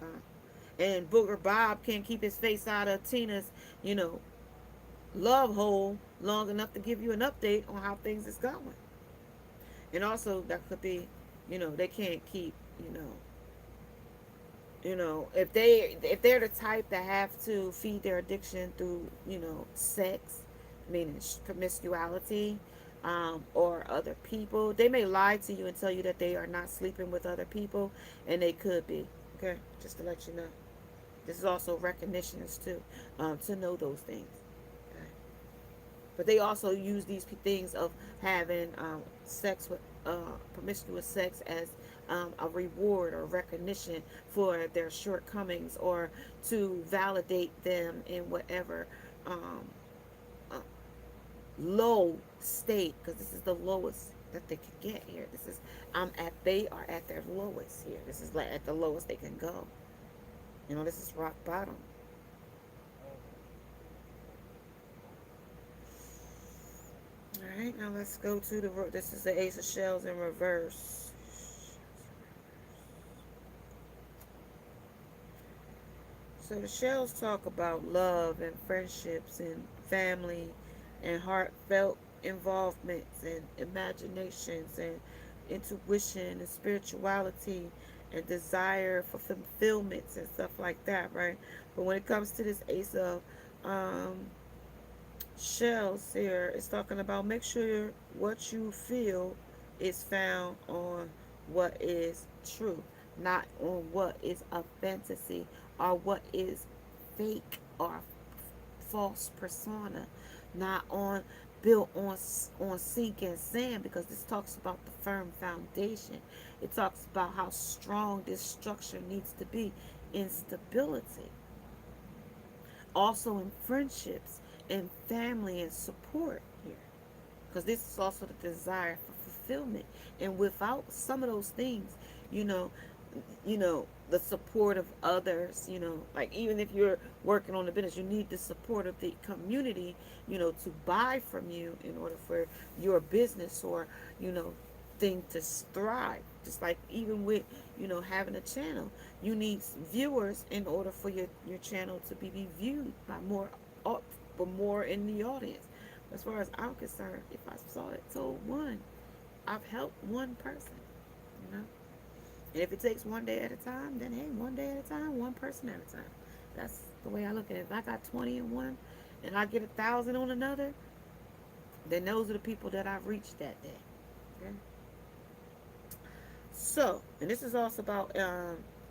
And Booger Bob can't keep his face out of Tina's, you know, love hole long enough to give you an update on how things is going. And also that could be, they can't keep, if they're the type that have to feed their addiction through, sex, meaning promiscuity, or other people. They may lie to you and tell you that they are not sleeping with other people, and they could be. Okay, just to let you know. This is also recognitions too, to know those things. Okay? But they also use these things of having sex with promiscuous sex as a reward or recognition for their shortcomings, or to validate them in whatever uh, low state, because this is the lowest that they can get here. This is they are at their lowest here. This is like at the lowest they can go. This is rock bottom. All right, now let's go to this is the Ace of Shells in reverse. So the shells talk about love and friendships and family and heartfelt involvements and imaginations and intuition and spirituality and desire for fulfillments and stuff like that, right? But when it comes to this ace of um, shells here, it's talking about make sure what you feel is found on what is true, not on what is a fantasy or what is fake or false persona, not on built on sinking sand, because this talks about the firm foundation. It talks about how strong this structure needs to be in stability, also in friendships and family and support here, because this is also the desire for fulfillment. And without some of those things, you know the support of others, like even if you're working on the business, you need the support of the community, to buy from you in order for your business or you know thing to thrive. Just like even with having a channel, you need viewers in order for your channel to be viewed by more, but more in the audience. As far as I'm concerned, if I saw it told one, I've helped one person, you know. And if it takes one day at a time, then hey, one day at a time, one person at a time. That's the way I look at it. If I got 20 in one and I get 1,000 on another, then those are the people that I've reached that day. Okay. So, and this is also about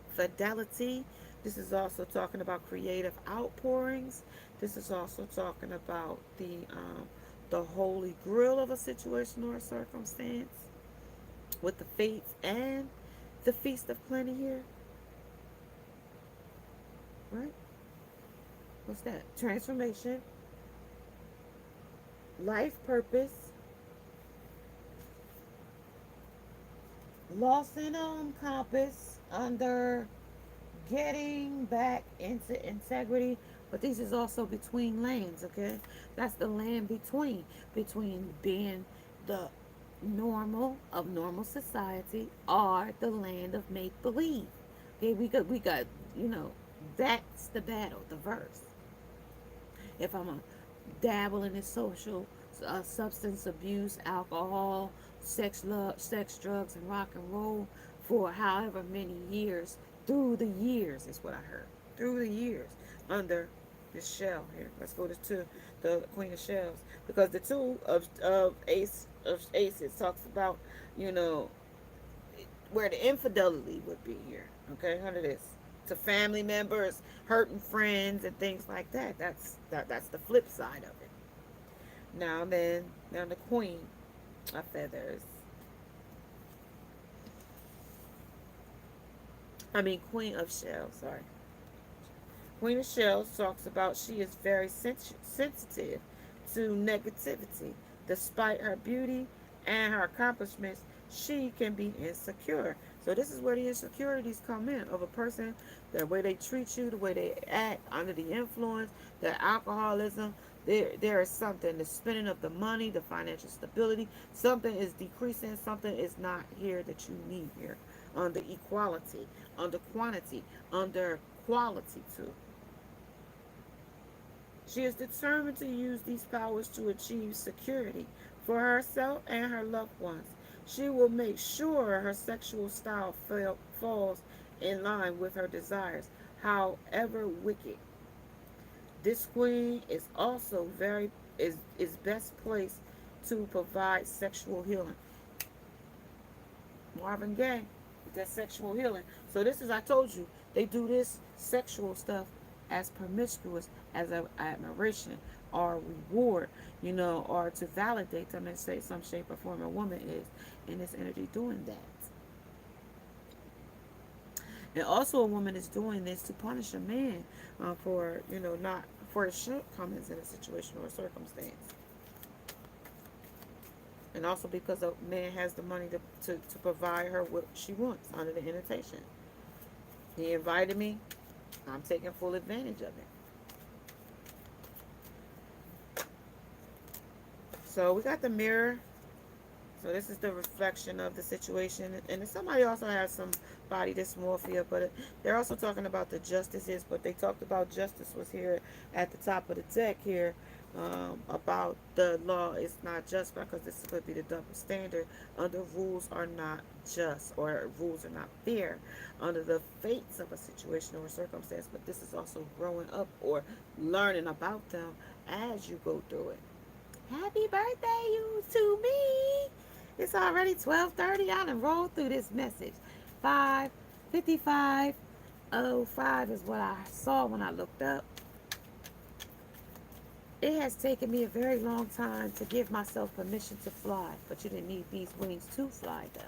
fidelity. This is also talking about creative outpourings. This is also talking about the holy grail of a situation or a circumstance with the fates and the feast of plenty here, right? What's that? Transformation, life purpose, lost in compass under getting back into integrity. But this is also between lanes, okay? That's the land between being the normal of normal society or the land of make believe. Okay, we got that's the battle, the verse. If I'm a dabble in this social substance abuse, alcohol, sex, drugs, and rock and roll for however many years, through the years is what I heard. Through the years, under this shell here. Let's go to the Queen of Shells, because the two of aces talks about you know where the infidelity would be here. Okay, under this, to family members, hurting friends, and things like that. That's the flip side of it. Now the Queen of Feathers. I mean Queen of Shells. Sorry. Queen of Shells talks about she is very sensitive to negativity. Despite her beauty and her accomplishments, she can be insecure. So this is where the insecurities come in of a person, the way they treat you, the way they act under the influence, the alcoholism. There is something, the spending of the money, the financial stability. Something is decreasing. Something is not here that you need here. Under equality, under quantity, under quality too. She is determined to use these powers to achieve security for herself and her loved ones. She will make sure her sexual style falls in line with her desires, however wicked. This queen is also is best placed to provide sexual healing. Marvin Gaye, that sexual healing. So this is, I told you, they do this sexual stuff as promiscuous as an admiration or reward, or to validate them and say some shape or form a woman is in this energy doing that. And also a woman is doing this to punish a man for, not for his shortcomings in a situation or a circumstance. And also because a man has the money to provide her what she wants under the invitation. He invited me. I'm taking full advantage of it. So we got the mirror. So this is the reflection of the situation. And then somebody also has some body dysmorphia, but they're also talking about the justices. But they talked about justice was here at the top of the deck here, about the law is not just, because this could be the double standard. Under rules are not just, or rules are not fair under the fates of a situation or a circumstance. But this is also growing up or learning about them as you go through it. Happy birthday, you to me. It's already 12:30. I done rolled through this message. 5:55:05 is what I saw when I looked up. It has taken me a very long time to give myself permission to fly, but you didn't need these wings to fly, though.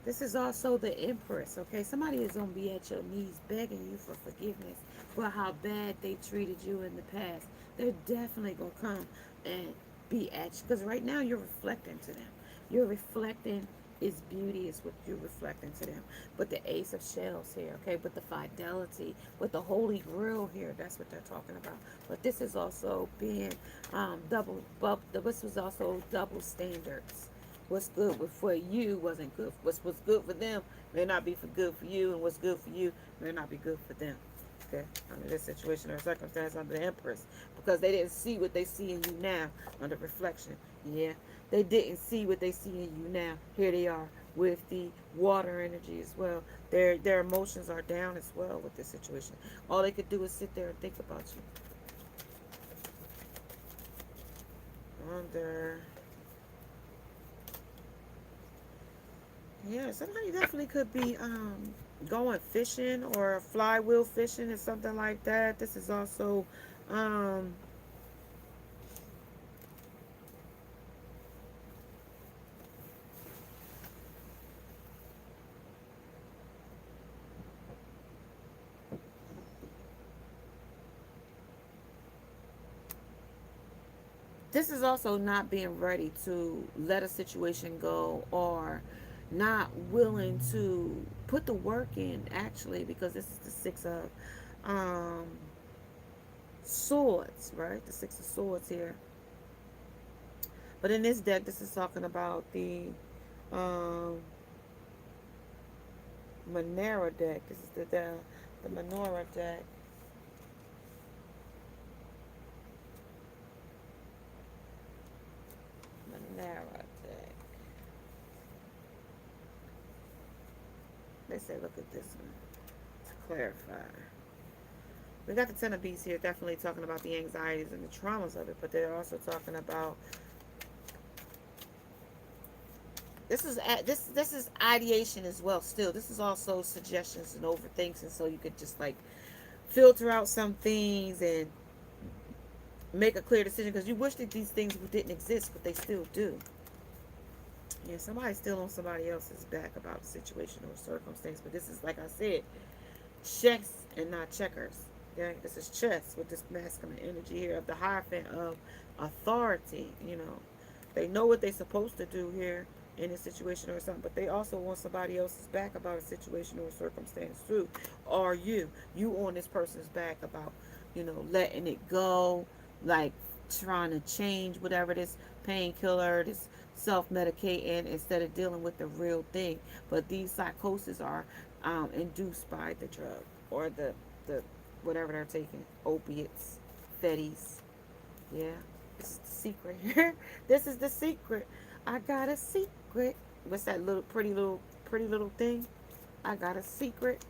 This is also the Empress, okay? Somebody is going to be at your knees begging you for forgiveness for how bad they treated you in the past. They're definitely going to come and be at you, because right now you're reflecting to them. You're reflecting is beauty is what you're reflecting to them. But the Ace of Shells here, okay? But the fidelity, with the Holy Grail here, that's what they're talking about. But this is also being this was also double standards. What's good for you wasn't good. What's good for them may not be for good for you, and what's good for you may not be good for them. Okay, under this situation or circumstance, under the Empress, because they didn't see what they see in you now. Under reflection, yeah, they didn't see what they see in you now. Here they are with the water energy as well. Their emotions are down as well with this situation. All they could do is sit there and think about you. Under, yeah, somebody definitely could be going fishing or flywheel fishing or something like that. This is also um this is also not being ready to let a situation go, or not willing to put the work in, actually, because this is the Six of um Swords, right? The Six of Swords here. But in this deck, this is talking about the um Monera deck. This is the Menorah deck. Monera deck. They say, look at this one to clarify. We got the Ten of Beasts here, definitely talking about the anxieties and the traumas of it, but they're also talking about this is ideation as well. Still, this is also suggestions and overthinking, so you could just like filter out some things and make a clear decision, because you wish that these things didn't exist, but they still do. Yeah, somebody's still on somebody else's back about a situation or circumstance, but this is, like I said, chess and not checkers. Okay, this is chess with this masculine energy here of the Hierophant of authority. You know, they know what they're supposed to do here in a situation or something, but they also want somebody else's back about a situation or a circumstance too. Are you on this person's back about, letting it go, like trying to change whatever this painkiller, this self-medicating, instead of dealing with the real thing. But these psychoses are induced by the drug or the whatever they're taking, opiates, fetties. Yeah, this is the secret here. This is the secret. I got a secret. What's that pretty little thing? I got a secret.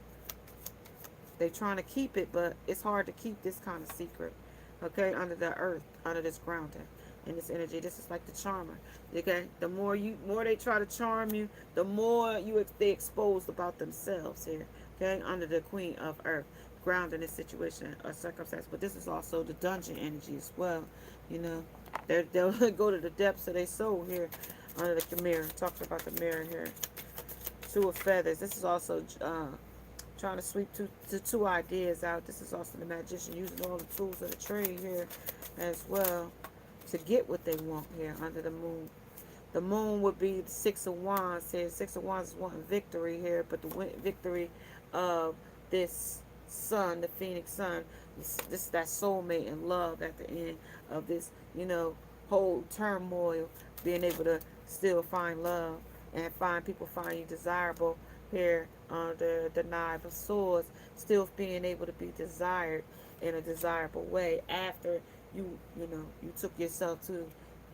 They trying to keep it, but it's hard to keep this kind of secret. Okay, under the earth, under this grounding, in this energy. This is like the charmer. Okay, the more they try to charm you, the more they exposed about themselves here. Okay, under the Queen of Earth, grounding this situation or circumstance. But this is also the dungeon energy as well. They'll go to the depths of their soul here under the mirror. Talking about the mirror here. Two of Feathers. This is also trying to sweep two ideas out. This is also the Magician, using all the tools of the trade here as well to get what they want here under the moon. The moon would be the Six of Wands here. Six of Wands is wanting victory here, but the victory of this sun, the Phoenix sun, this that soulmate and love at the end of this, whole turmoil, being able to still find love and find people find you desirable here under the Knife of Swords, still being able to be desired in a desirable way after you took yourself to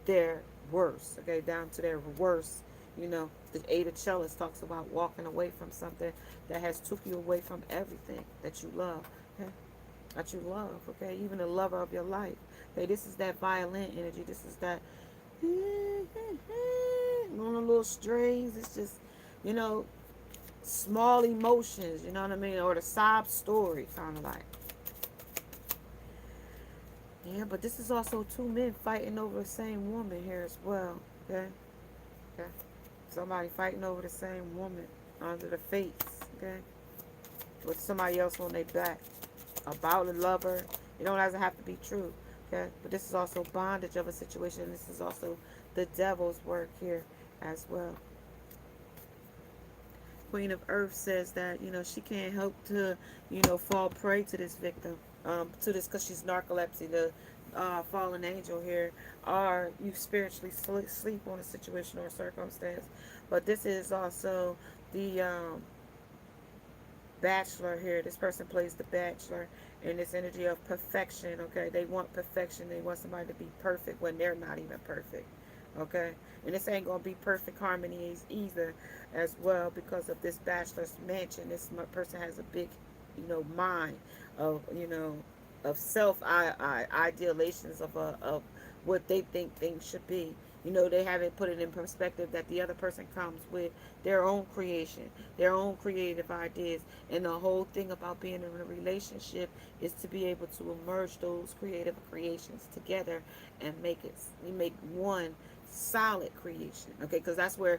their worst, okay, down to their worst. The Eight of Chalice talks about walking away from something that has took you away from everything that you love, okay, that you love, okay, even the lover of your life. Okay, this is that violin energy. This is that on the little strings. It's just, you know, small emotions, you know what I mean? Or the sob story, kind of like. Yeah, but this is also two men fighting over the same woman here as well, okay? Okay. Somebody fighting over the same woman under the fates, okay? With somebody else on their back. About a lover. It don't have to be true, okay? But this is also bondage of a situation. This is also the devil's work here as well. Queen of Earth says that, she can't help to, fall prey to this victim, to this, because she's narcolepsy, the fallen angel here, or you spiritually sleep on a situation or a circumstance. But this is also the bachelor here. This person plays the bachelor in this energy of perfection, okay? They want perfection. They want somebody to be perfect when they're not even perfect, okay? And this ain't going to be perfect harmony either as well, because of this bachelor's mansion. This person has a big, mind of, of self idealizations of what they think things should be. They haven't put it in perspective that the other person comes with their own creation, their own creative ideas. And the whole thing about being in a relationship is to be able to merge those creative creations together and you make one solid creation. Okay, because that's where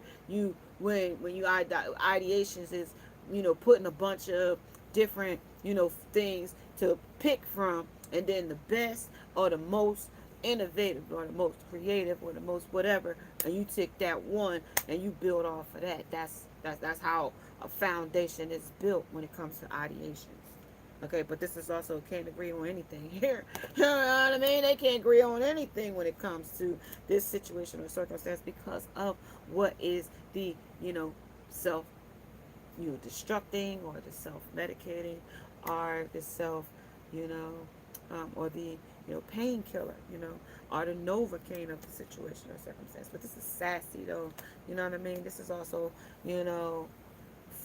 when you ideations is, putting a bunch of different, things to pick from, and then the best or the most innovative or the most creative or the most whatever, and you take that one and you build off of that. That's how a foundation is built when it comes to ideations. Okay, but this is also can't agree on anything here. You know what I mean? They can't agree on anything when it comes to this situation or circumstance because of what is the, self, destructing, or the self-medicating, or the self, or the, painkiller, or the Novocaine of the situation or circumstance. But this is sassy, though. You know what I mean? This is also,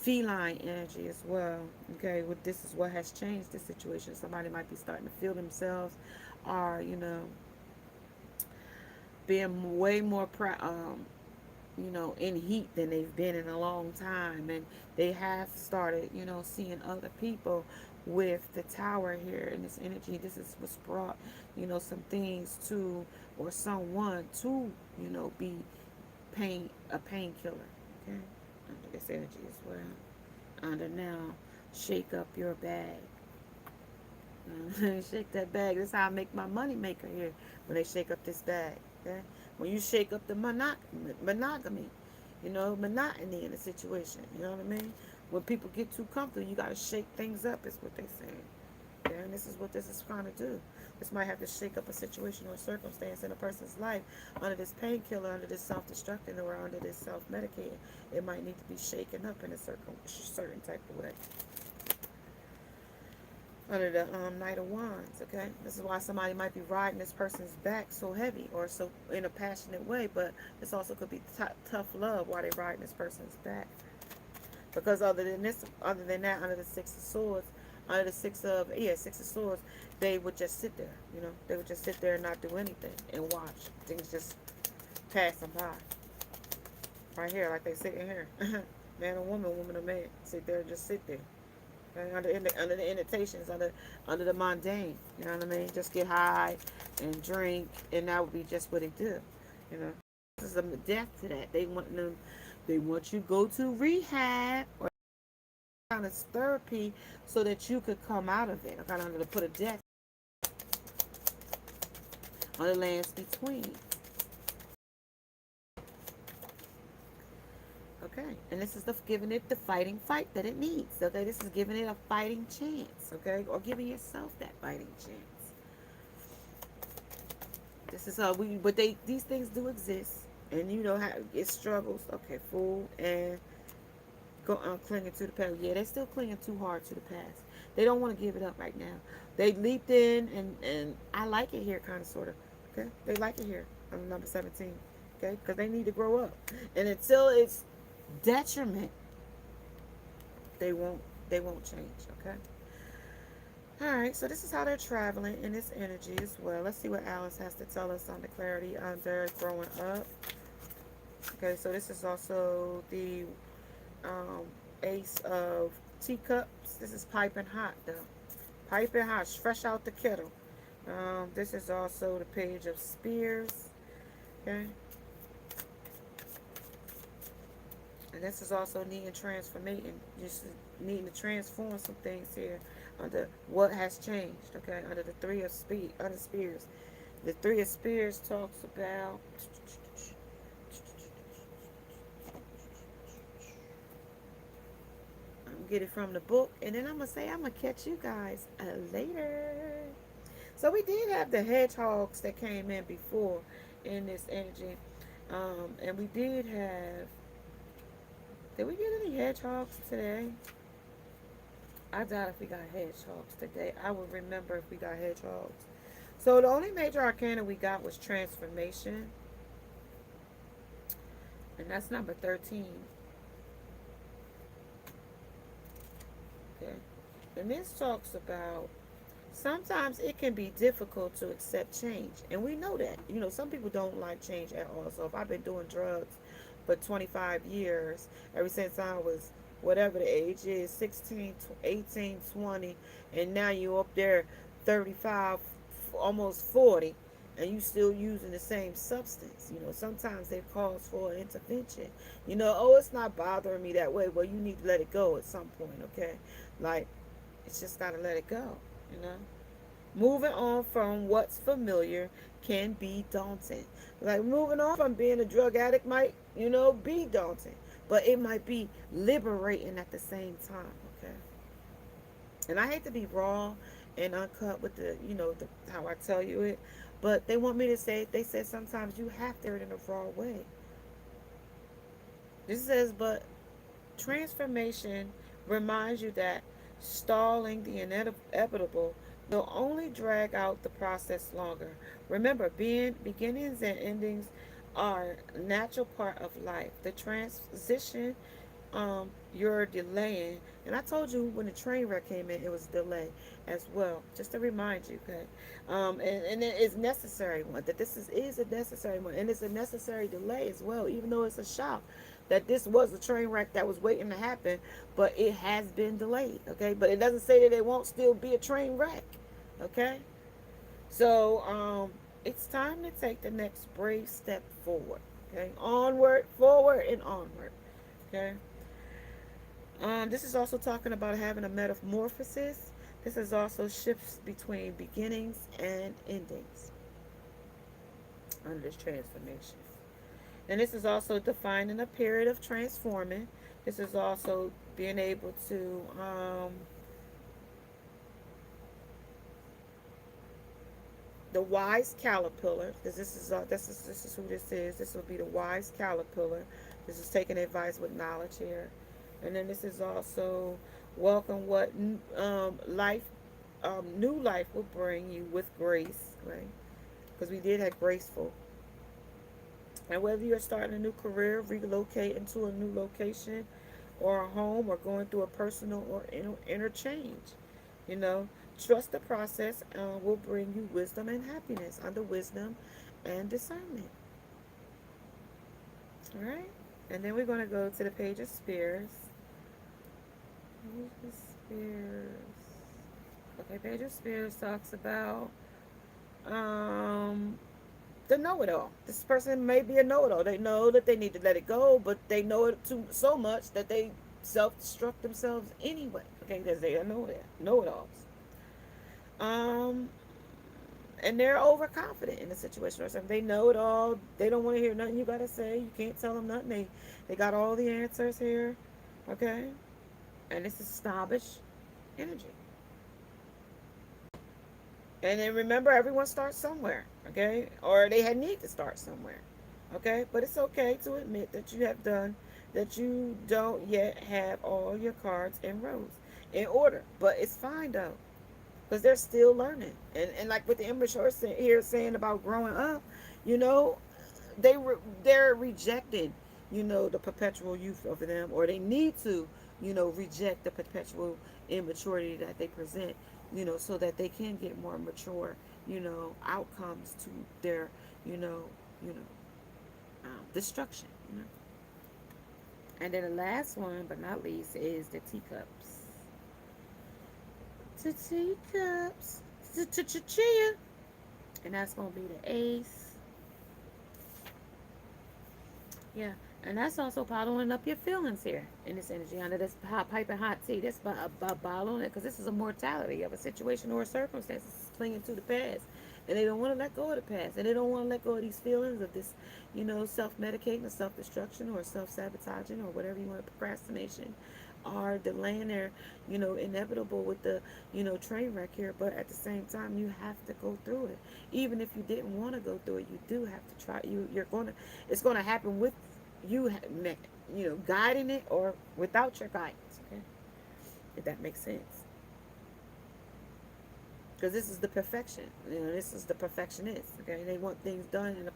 feline energy as well. Okay, this is what has changed this situation. Somebody might be starting to feel themselves, or being way more in heat than they've been in a long time, and they have started, seeing other people with the Tower here in this energy. This is what's brought, some things to, or someone to, be a painkiller. Okay, under this energy as well. Under now, shake up your bag. Shake that bag. This is how I make my money maker here. When they shake up this bag. Okay, when you shake up the monogamy, monotony in the situation. You know what I mean? When people get too comfortable, you got to shake things up, is what they say. Okay, and this is what this is trying to do. This might have to shake up a situation or a circumstance in a person's life under this painkiller, under this self-destructing, or under this self-medicating. It might need to be shaken up in a certain type of way. Under the Knight of Wands, okay? This is why somebody might be riding this person's back so heavy or so in a passionate way, but this also could be tough love while they're riding this person's back. Because other than that, under the Six of Swords, under the Six of Swords, they would just sit there, they would just sit there and not do anything and watch things just pass them by. Right here, like they sitting here. Man or woman, woman or man, sit there and just sit there. Okay? Under the invitations, under the mundane, you know what I mean? Just get high and drink, and that would be just what they do, This is a death to that. They want you to go to rehab or kind of therapy so that you could come out of it. I kind of put a death on the lands between. Okay, and this is giving it the fighting fight that it needs. Okay, this is giving it a fighting chance. Okay, or giving yourself that fighting chance. This is how we, but these things do exist, and you know how it struggles. Okay, fool, and go clinging to the past. Yeah, they still clinging too hard to the past. They don't want to give it up right now. They leaped in, and I like it here, kind of, sort of. Okay, they like it here on number 17. Okay, because they need to grow up, and until it's detriment, they won't they won't change. Okay. All right, so this is how they're traveling in this energy as well. Let's see what Alice has to tell us on the clarity under growing up. Okay, so this is also the um, Ace of Teacups. This is piping hot, though. Piping hot, fresh out the kettle. This is also the Page of Spears. Okay, and this is also needing transformation. Just needing to transform some things here under what has changed. Okay, under the under Spears. The Three of Spears talks about. Get it from the book, and then I'm gonna say I'm gonna catch you guys later. So we did have the hedgehogs that came in before in this energy, and we did have. Did we get any hedgehogs today? I doubt if we got hedgehogs today. I would remember if we got hedgehogs. So the only major arcana we got was transformation, and that's number 13. Okay, and this talks about sometimes it can be difficult to accept change, and we know that. You know, some people don't like change at all. So if I've been doing drugs for 25 years, ever since I was whatever the age is, 16, 18, 20, and now you're up there 35, almost 40, and you still using the same substance. You know, sometimes they calls for an intervention. You know, oh, it's not bothering me that way. Well, you need to let it go at some point, okay? Like, it's just got to let it go, you know? Moving on from what's familiar can be daunting. Like, moving on from being a drug addict might, you know, be daunting. But it might be liberating at the same time, okay? And I hate to be raw and uncut with the, you know, how I tell you it. But they want me to say, they said sometimes you have to do it in a raw way. This says, but transformation reminds you that stalling the inevitable will only drag out the process longer. Remember, beginnings and endings are a natural part of life. The transition you're delaying, and I told you when the train wreck came in, it was delay as well. Just to remind you, okay? And it is necessary one that this is a necessary one, and it's a necessary delay as well. Even though it's a shock that this was a train wreck that was waiting to happen, but it has been delayed. Okay, but it doesn't say that it won't still be a train wreck. Okay, so it's time to take the next brave step forward. Okay, onward, forward, and onward. Okay. This is also talking about having a metamorphosis. This is also shifts between beginnings and endings under this transformation. And this is also defining a period of transforming. This is also being able to the wise caterpillar. This is who this is. This will be the wise caterpillar. This is taking advice with knowledge here. And then this is also welcome what life, new life will bring you with grace, right? Because we did have graceful. And whether you're starting a new career, relocating to a new location or a home, or going through a personal or interchange, you know, trust the process will bring you wisdom and happiness under wisdom and discernment. All right. And then we're going to go to the Page of Spears. Page of Spears. Okay, Page of Spears talks about the know-it-all. This person may be a know-it-all. They know that they need to let it go, but they know it so much that they self-destruct themselves anyway. Okay, because they are know-it-alls. Um, and they're overconfident in the situation or something. They know it all. They don't want to hear nothing you gotta say. You can't tell them nothing. They got all the answers here. Okay, and this is snobbish energy. And then remember, everyone starts somewhere. Okay, or they had need to start somewhere. Okay, but it's okay to admit that you have done that you don't yet have all your cards in rows in order. But it's fine though, because they're still learning. And like with the immature here saying about growing up, you know, they're rejecting, you know, the perpetual youth of them, or they need to, you know, reject the perpetual immaturity that they present, you know, so that they can get more mature, you know, outcomes to their, you know, you know, destruction, you know. And then the last one, but not least, is the teacups. The teacups. Chia. And that's gonna be the ace. Yeah, and that's also bottling up your feelings here in this energy under this piping hot tea. This about bottling it because this is a mortality of a situation or a circumstance clinging to the past, and they don't want to let go of the past, and they don't want to let go of these feelings of this, you know, self-medicating, or self-destruction, or self-sabotaging, or whatever you want, procrastination, are delaying their, you know, inevitable with the, you know, train wreck here. But at the same time, you have to go through it, even if you didn't want to go through it. You do have to try. You're gonna, it's gonna happen with you, you know, guiding it or without your guidance. Okay, if that makes sense. Because this is the perfection. You know, this is the perfectionist. Okay, they want things done in a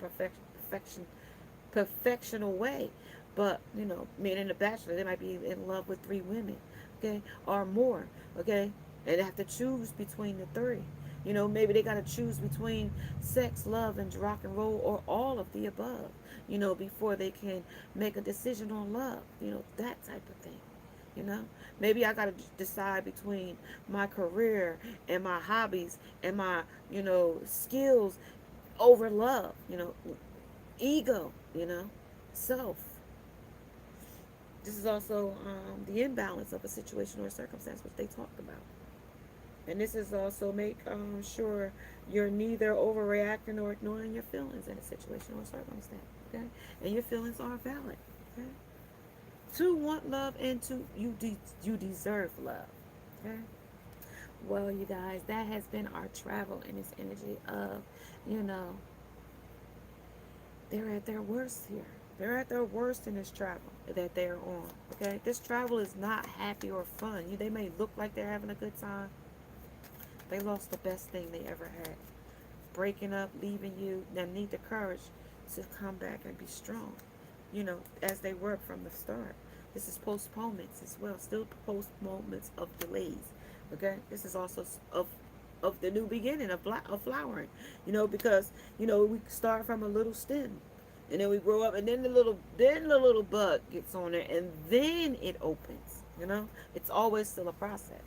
perfectional way. But you know, men in the bachelor, they might be in love with three women, okay, or more, okay, and they have to choose between the three. You know, maybe they got to choose between sex, love, and rock and roll, or all of the above. You know, before they can make a decision on love. You know, that type of thing. You know, maybe I got to decide between my career and my hobbies and my, you know, skills over love. You know, ego. You know, self. This is also the imbalance of a situation or circumstance, which they talked about. And this is also make sure you're neither overreacting or ignoring your feelings in a situation or circumstance. Okay, and your feelings are valid. Okay, to want love and to you deserve love. Okay. Well, you guys, that has been our travel in this energy of, you know, they're at their worst here. They're at their worst in this travel that they're on. Okay, this travel is not happy or fun. They may look like they're having a good time. They lost the best thing they ever had. Breaking up, leaving you. They need the courage to come back and be strong. You know, as they were from the start. This is postponements as well. Still postponements of delays. Okay, this is also of the new beginning of flowering. You know, because you know we start from a little stem, and then we grow up, and then the little bud gets on there, and then it opens. You know, it's always still a process.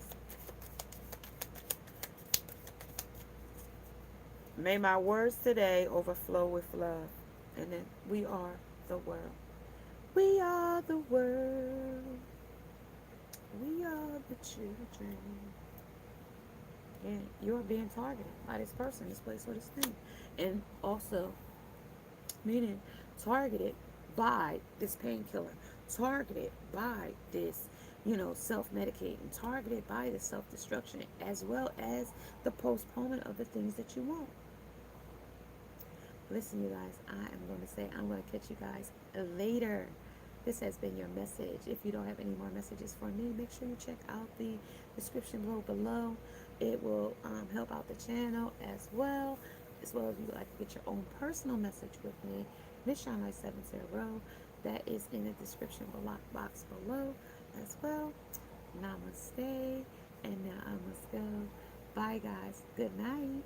May my words today overflow with love. And then we are the world. We are the world. We are the children. And you're being targeted by this person, this place, or this thing. And also, meaning targeted by this painkiller, targeted by this, you know, self-medicating, targeted by the self-destruction, as well as the postponement of the things that you want. Listen, you guys, I'm going to catch you guys later. This has been your message. If you don't have any more messages for me, make sure you check out the description below. It will help out the channel as well as you would like to get your own personal message with me, Miss Shine 70. That is in the description box below as well. Namaste, and now I must go. Bye, guys. Good night.